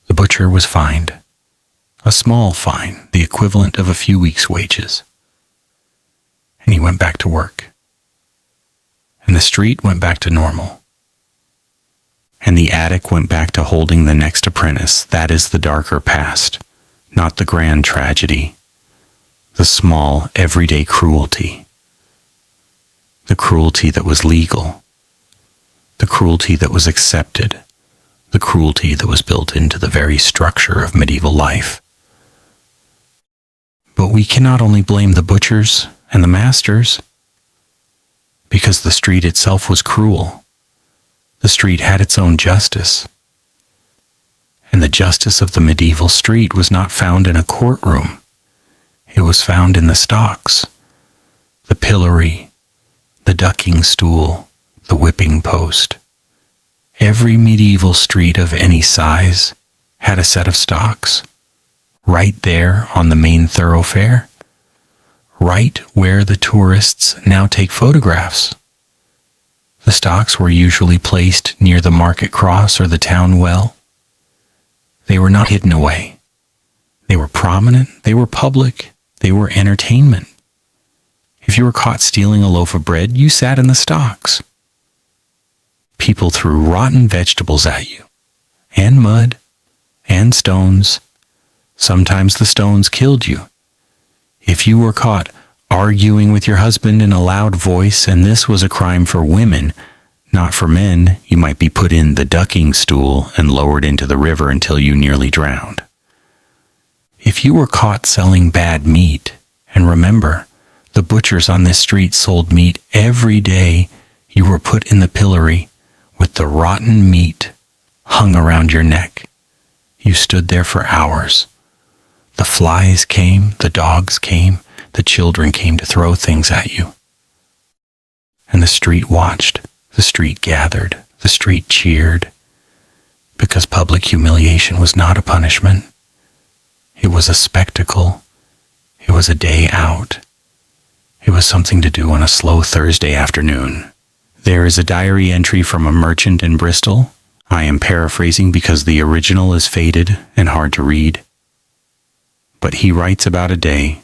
The butcher was fined. A small fine, the equivalent of a few weeks' wages. And he went back to work. And the street went back to normal. And the attic went back to holding the next apprentice. That is the darker past, not the grand tragedy, the small, everyday cruelty. The cruelty that was legal, the cruelty that was accepted, the cruelty that was built into the very structure of medieval life. But we cannot only blame the butchers and the masters, because the street itself was cruel. The street had its own justice. And the justice of the medieval street was not found in a courtroom. It was found in the stocks, the pillory, the ducking stool, the whipping post. Every medieval street of any size had a set of stocks, right there on the main thoroughfare, right where the tourists now take photographs. The stocks were usually placed near the market cross or the town well. They were not hidden away. They were prominent, they were public, they were entertainment. If you were caught stealing a loaf of bread, you sat in the stocks. People threw rotten vegetables at you, and mud, and stones. Sometimes the stones killed you. If you were caught arguing with your husband in a loud voice, and this was a crime for women, not for men, you might be put in the ducking stool and lowered into the river until you nearly drowned. If you were caught selling bad meat, and remember, the butchers on this street sold meat every day, you were put in the pillory with the rotten meat hung around your neck. You stood there for hours. The flies came, the dogs came, the children came to throw things at you. And the street watched, the street gathered, the street cheered, because public humiliation was not a punishment. It was a spectacle. It was a day out. It was something to do on a slow Thursday afternoon. There is a diary entry from a merchant in Bristol. I am paraphrasing because the original is faded and hard to read. But he writes about a day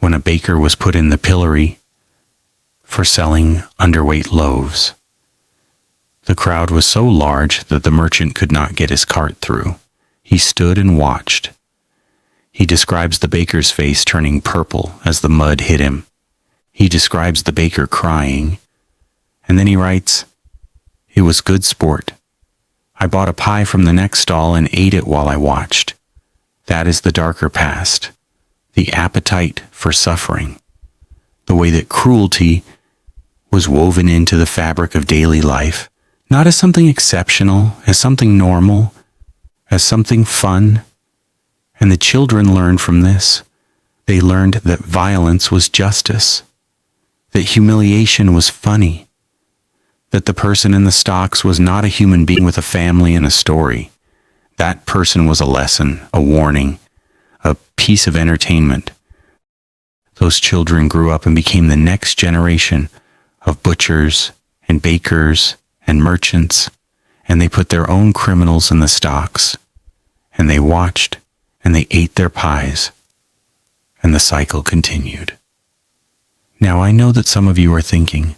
when a baker was put in the pillory for selling underweight loaves. The crowd was so large that the merchant could not get his cart through. He stood and watched. He describes the baker's face turning purple as the mud hit him. He describes the baker crying. And then he writes, "It was good sport. I bought a pie from the next stall and ate it while I watched. That is the darker past, the appetite for suffering, the way that cruelty was woven into the fabric of daily life, not as something exceptional, as something normal, as something fun. And the children learned from this. They learned that violence was justice, that humiliation was funny, that the person in the stocks was not a human being with a family and a story. That person was a lesson, a warning, a piece of entertainment. Those children grew up and became the next generation of butchers and bakers and merchants, and they put their own criminals in the stocks, and they watched, and they ate their pies, and the cycle continued. Now I know that some of you are thinking,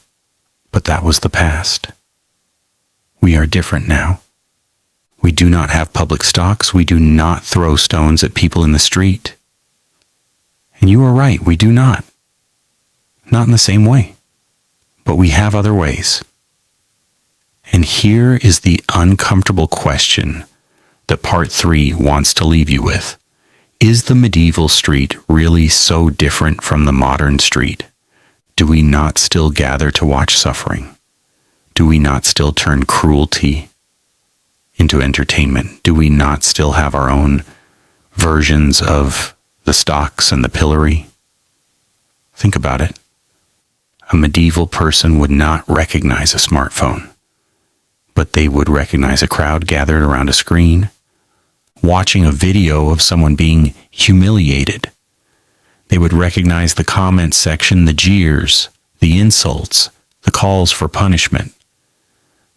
but that was the past. We are different now. We do not have public stocks. We do not throw stones at people in the street. And you are right, we do not. Not in the same way. But we have other ways. And here is the uncomfortable question that part 3 wants to leave you with. Is the medieval street really so different from the modern street? Do we not still gather to watch suffering? Do we not still turn cruelty into entertainment? Do we not still have our own versions of the stocks and the pillory? Think about it. A medieval person would not recognize a smartphone, but they would recognize a crowd gathered around a screen, watching a video of someone being humiliated. They would recognize the comment section, the jeers, the insults, the calls for punishment.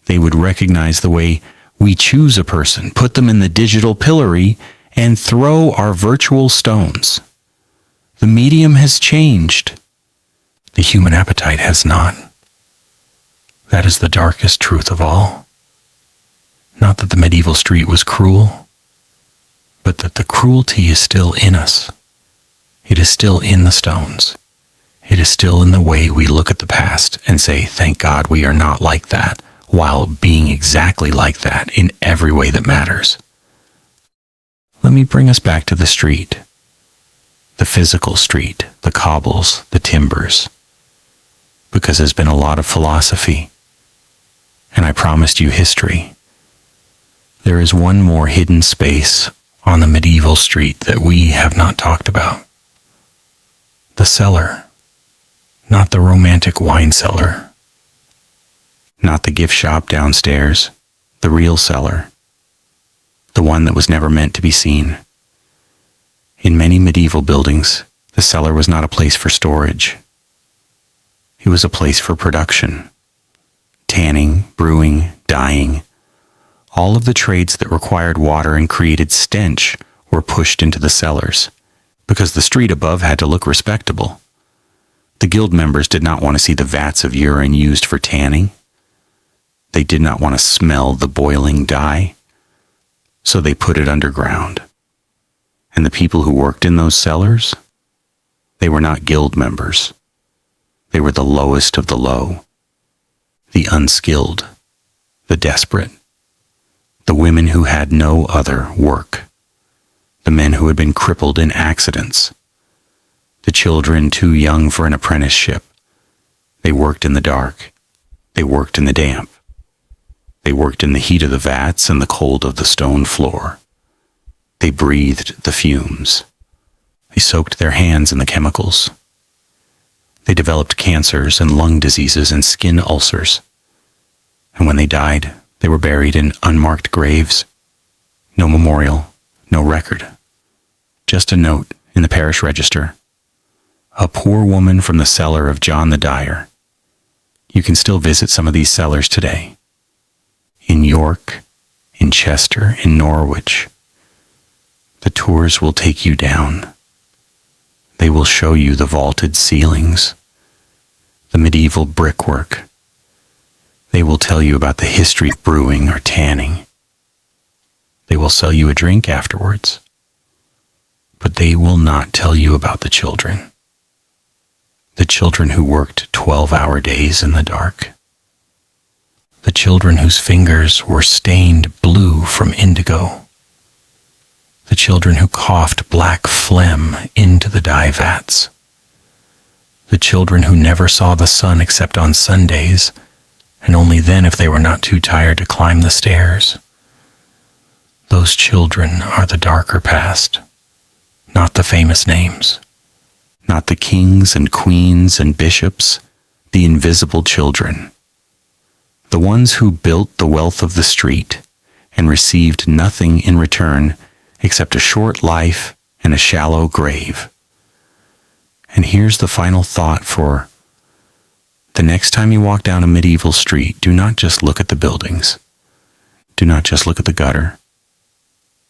They would recognize the way we choose a person, put them in the digital pillory, and throw our virtual stones. The medium has changed. The human appetite has not. That is the darkest truth of all. Not that the medieval street was cruel, but that the cruelty is still in us. It is still in the stones. It is still in the way we look at the past and say, thank God we are not like that, while being exactly like that in every way that matters. Let me bring us back to the street. The physical street, the cobbles, the timbers. Because there's been a lot of philosophy, and I promised you history. There is one more hidden space on the medieval street that we have not talked about. The cellar. Not the romantic wine cellar. Not the gift shop downstairs. The real cellar. The one that was never meant to be seen. In many medieval buildings, the cellar was not a place for storage. It was a place for production. Tanning, brewing, dyeing. All of the trades that required water and created stench were pushed into the cellars, because the street above had to look respectable. The guild members did not want to see the vats of urine used for tanning. They did not want to smell the boiling dye, so they put it underground. And the people who worked in those cellars, they were not guild members. They were the lowest of the low, the unskilled, the desperate, the women who had no other work, the men who had been crippled in accidents, the children too young for an apprenticeship. They worked in the dark. They worked in the damp. They worked in the heat of the vats and the cold of the stone floor. They breathed the fumes. They soaked their hands in the chemicals. They developed cancers and lung diseases and skin ulcers. And when they died, they were buried in unmarked graves. No memorial, no record. Just a note in the parish register. A poor woman from the cellar of John the Dyer. You can still visit some of these cellars today. In York, in Chester, in Norwich. The tours will take you down. They will show you the vaulted ceilings, the medieval brickwork. They will tell you about the history of brewing or tanning. They will sell you a drink afterwards. But they will not tell you about the children. The children who worked 12-hour days in the dark. The children whose fingers were stained blue from indigo. The children who coughed black phlegm into the dye vats. The children who never saw the sun except on Sundays, and only then if they were not too tired to climb the stairs. Those children are the darker past, not the famous names, not the kings and queens and bishops, the invisible children, the ones who built the wealth of the street and received nothing in return except a short life and a shallow grave. And here's the final thought for the next time you walk down a medieval street, do not just look at the buildings. Do not just look at the gutter.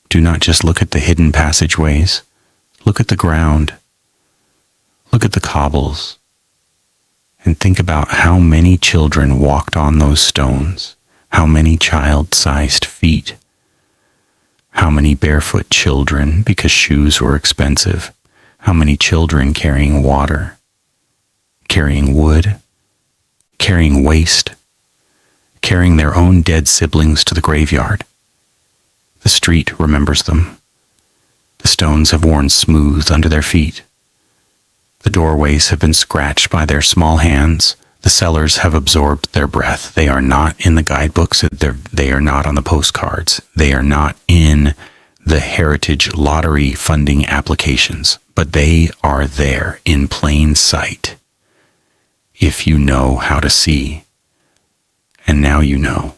Do not just look at the hidden passageways. Look at the ground. Look at the cobbles. And think about how many children walked on those stones, how many child-sized feet, how many barefoot children because shoes were expensive, how many children carrying water, carrying wood, carrying waste, carrying their own dead siblings to the graveyard. The street remembers them. The stones have worn smooth under their feet. The doorways have been scratched by their small hands. The cellars have absorbed their breath. They are not in the guidebooks. They are not on the postcards. They are not in the heritage lottery funding applications, but they are there in plain sight. If you know how to see, and now you know.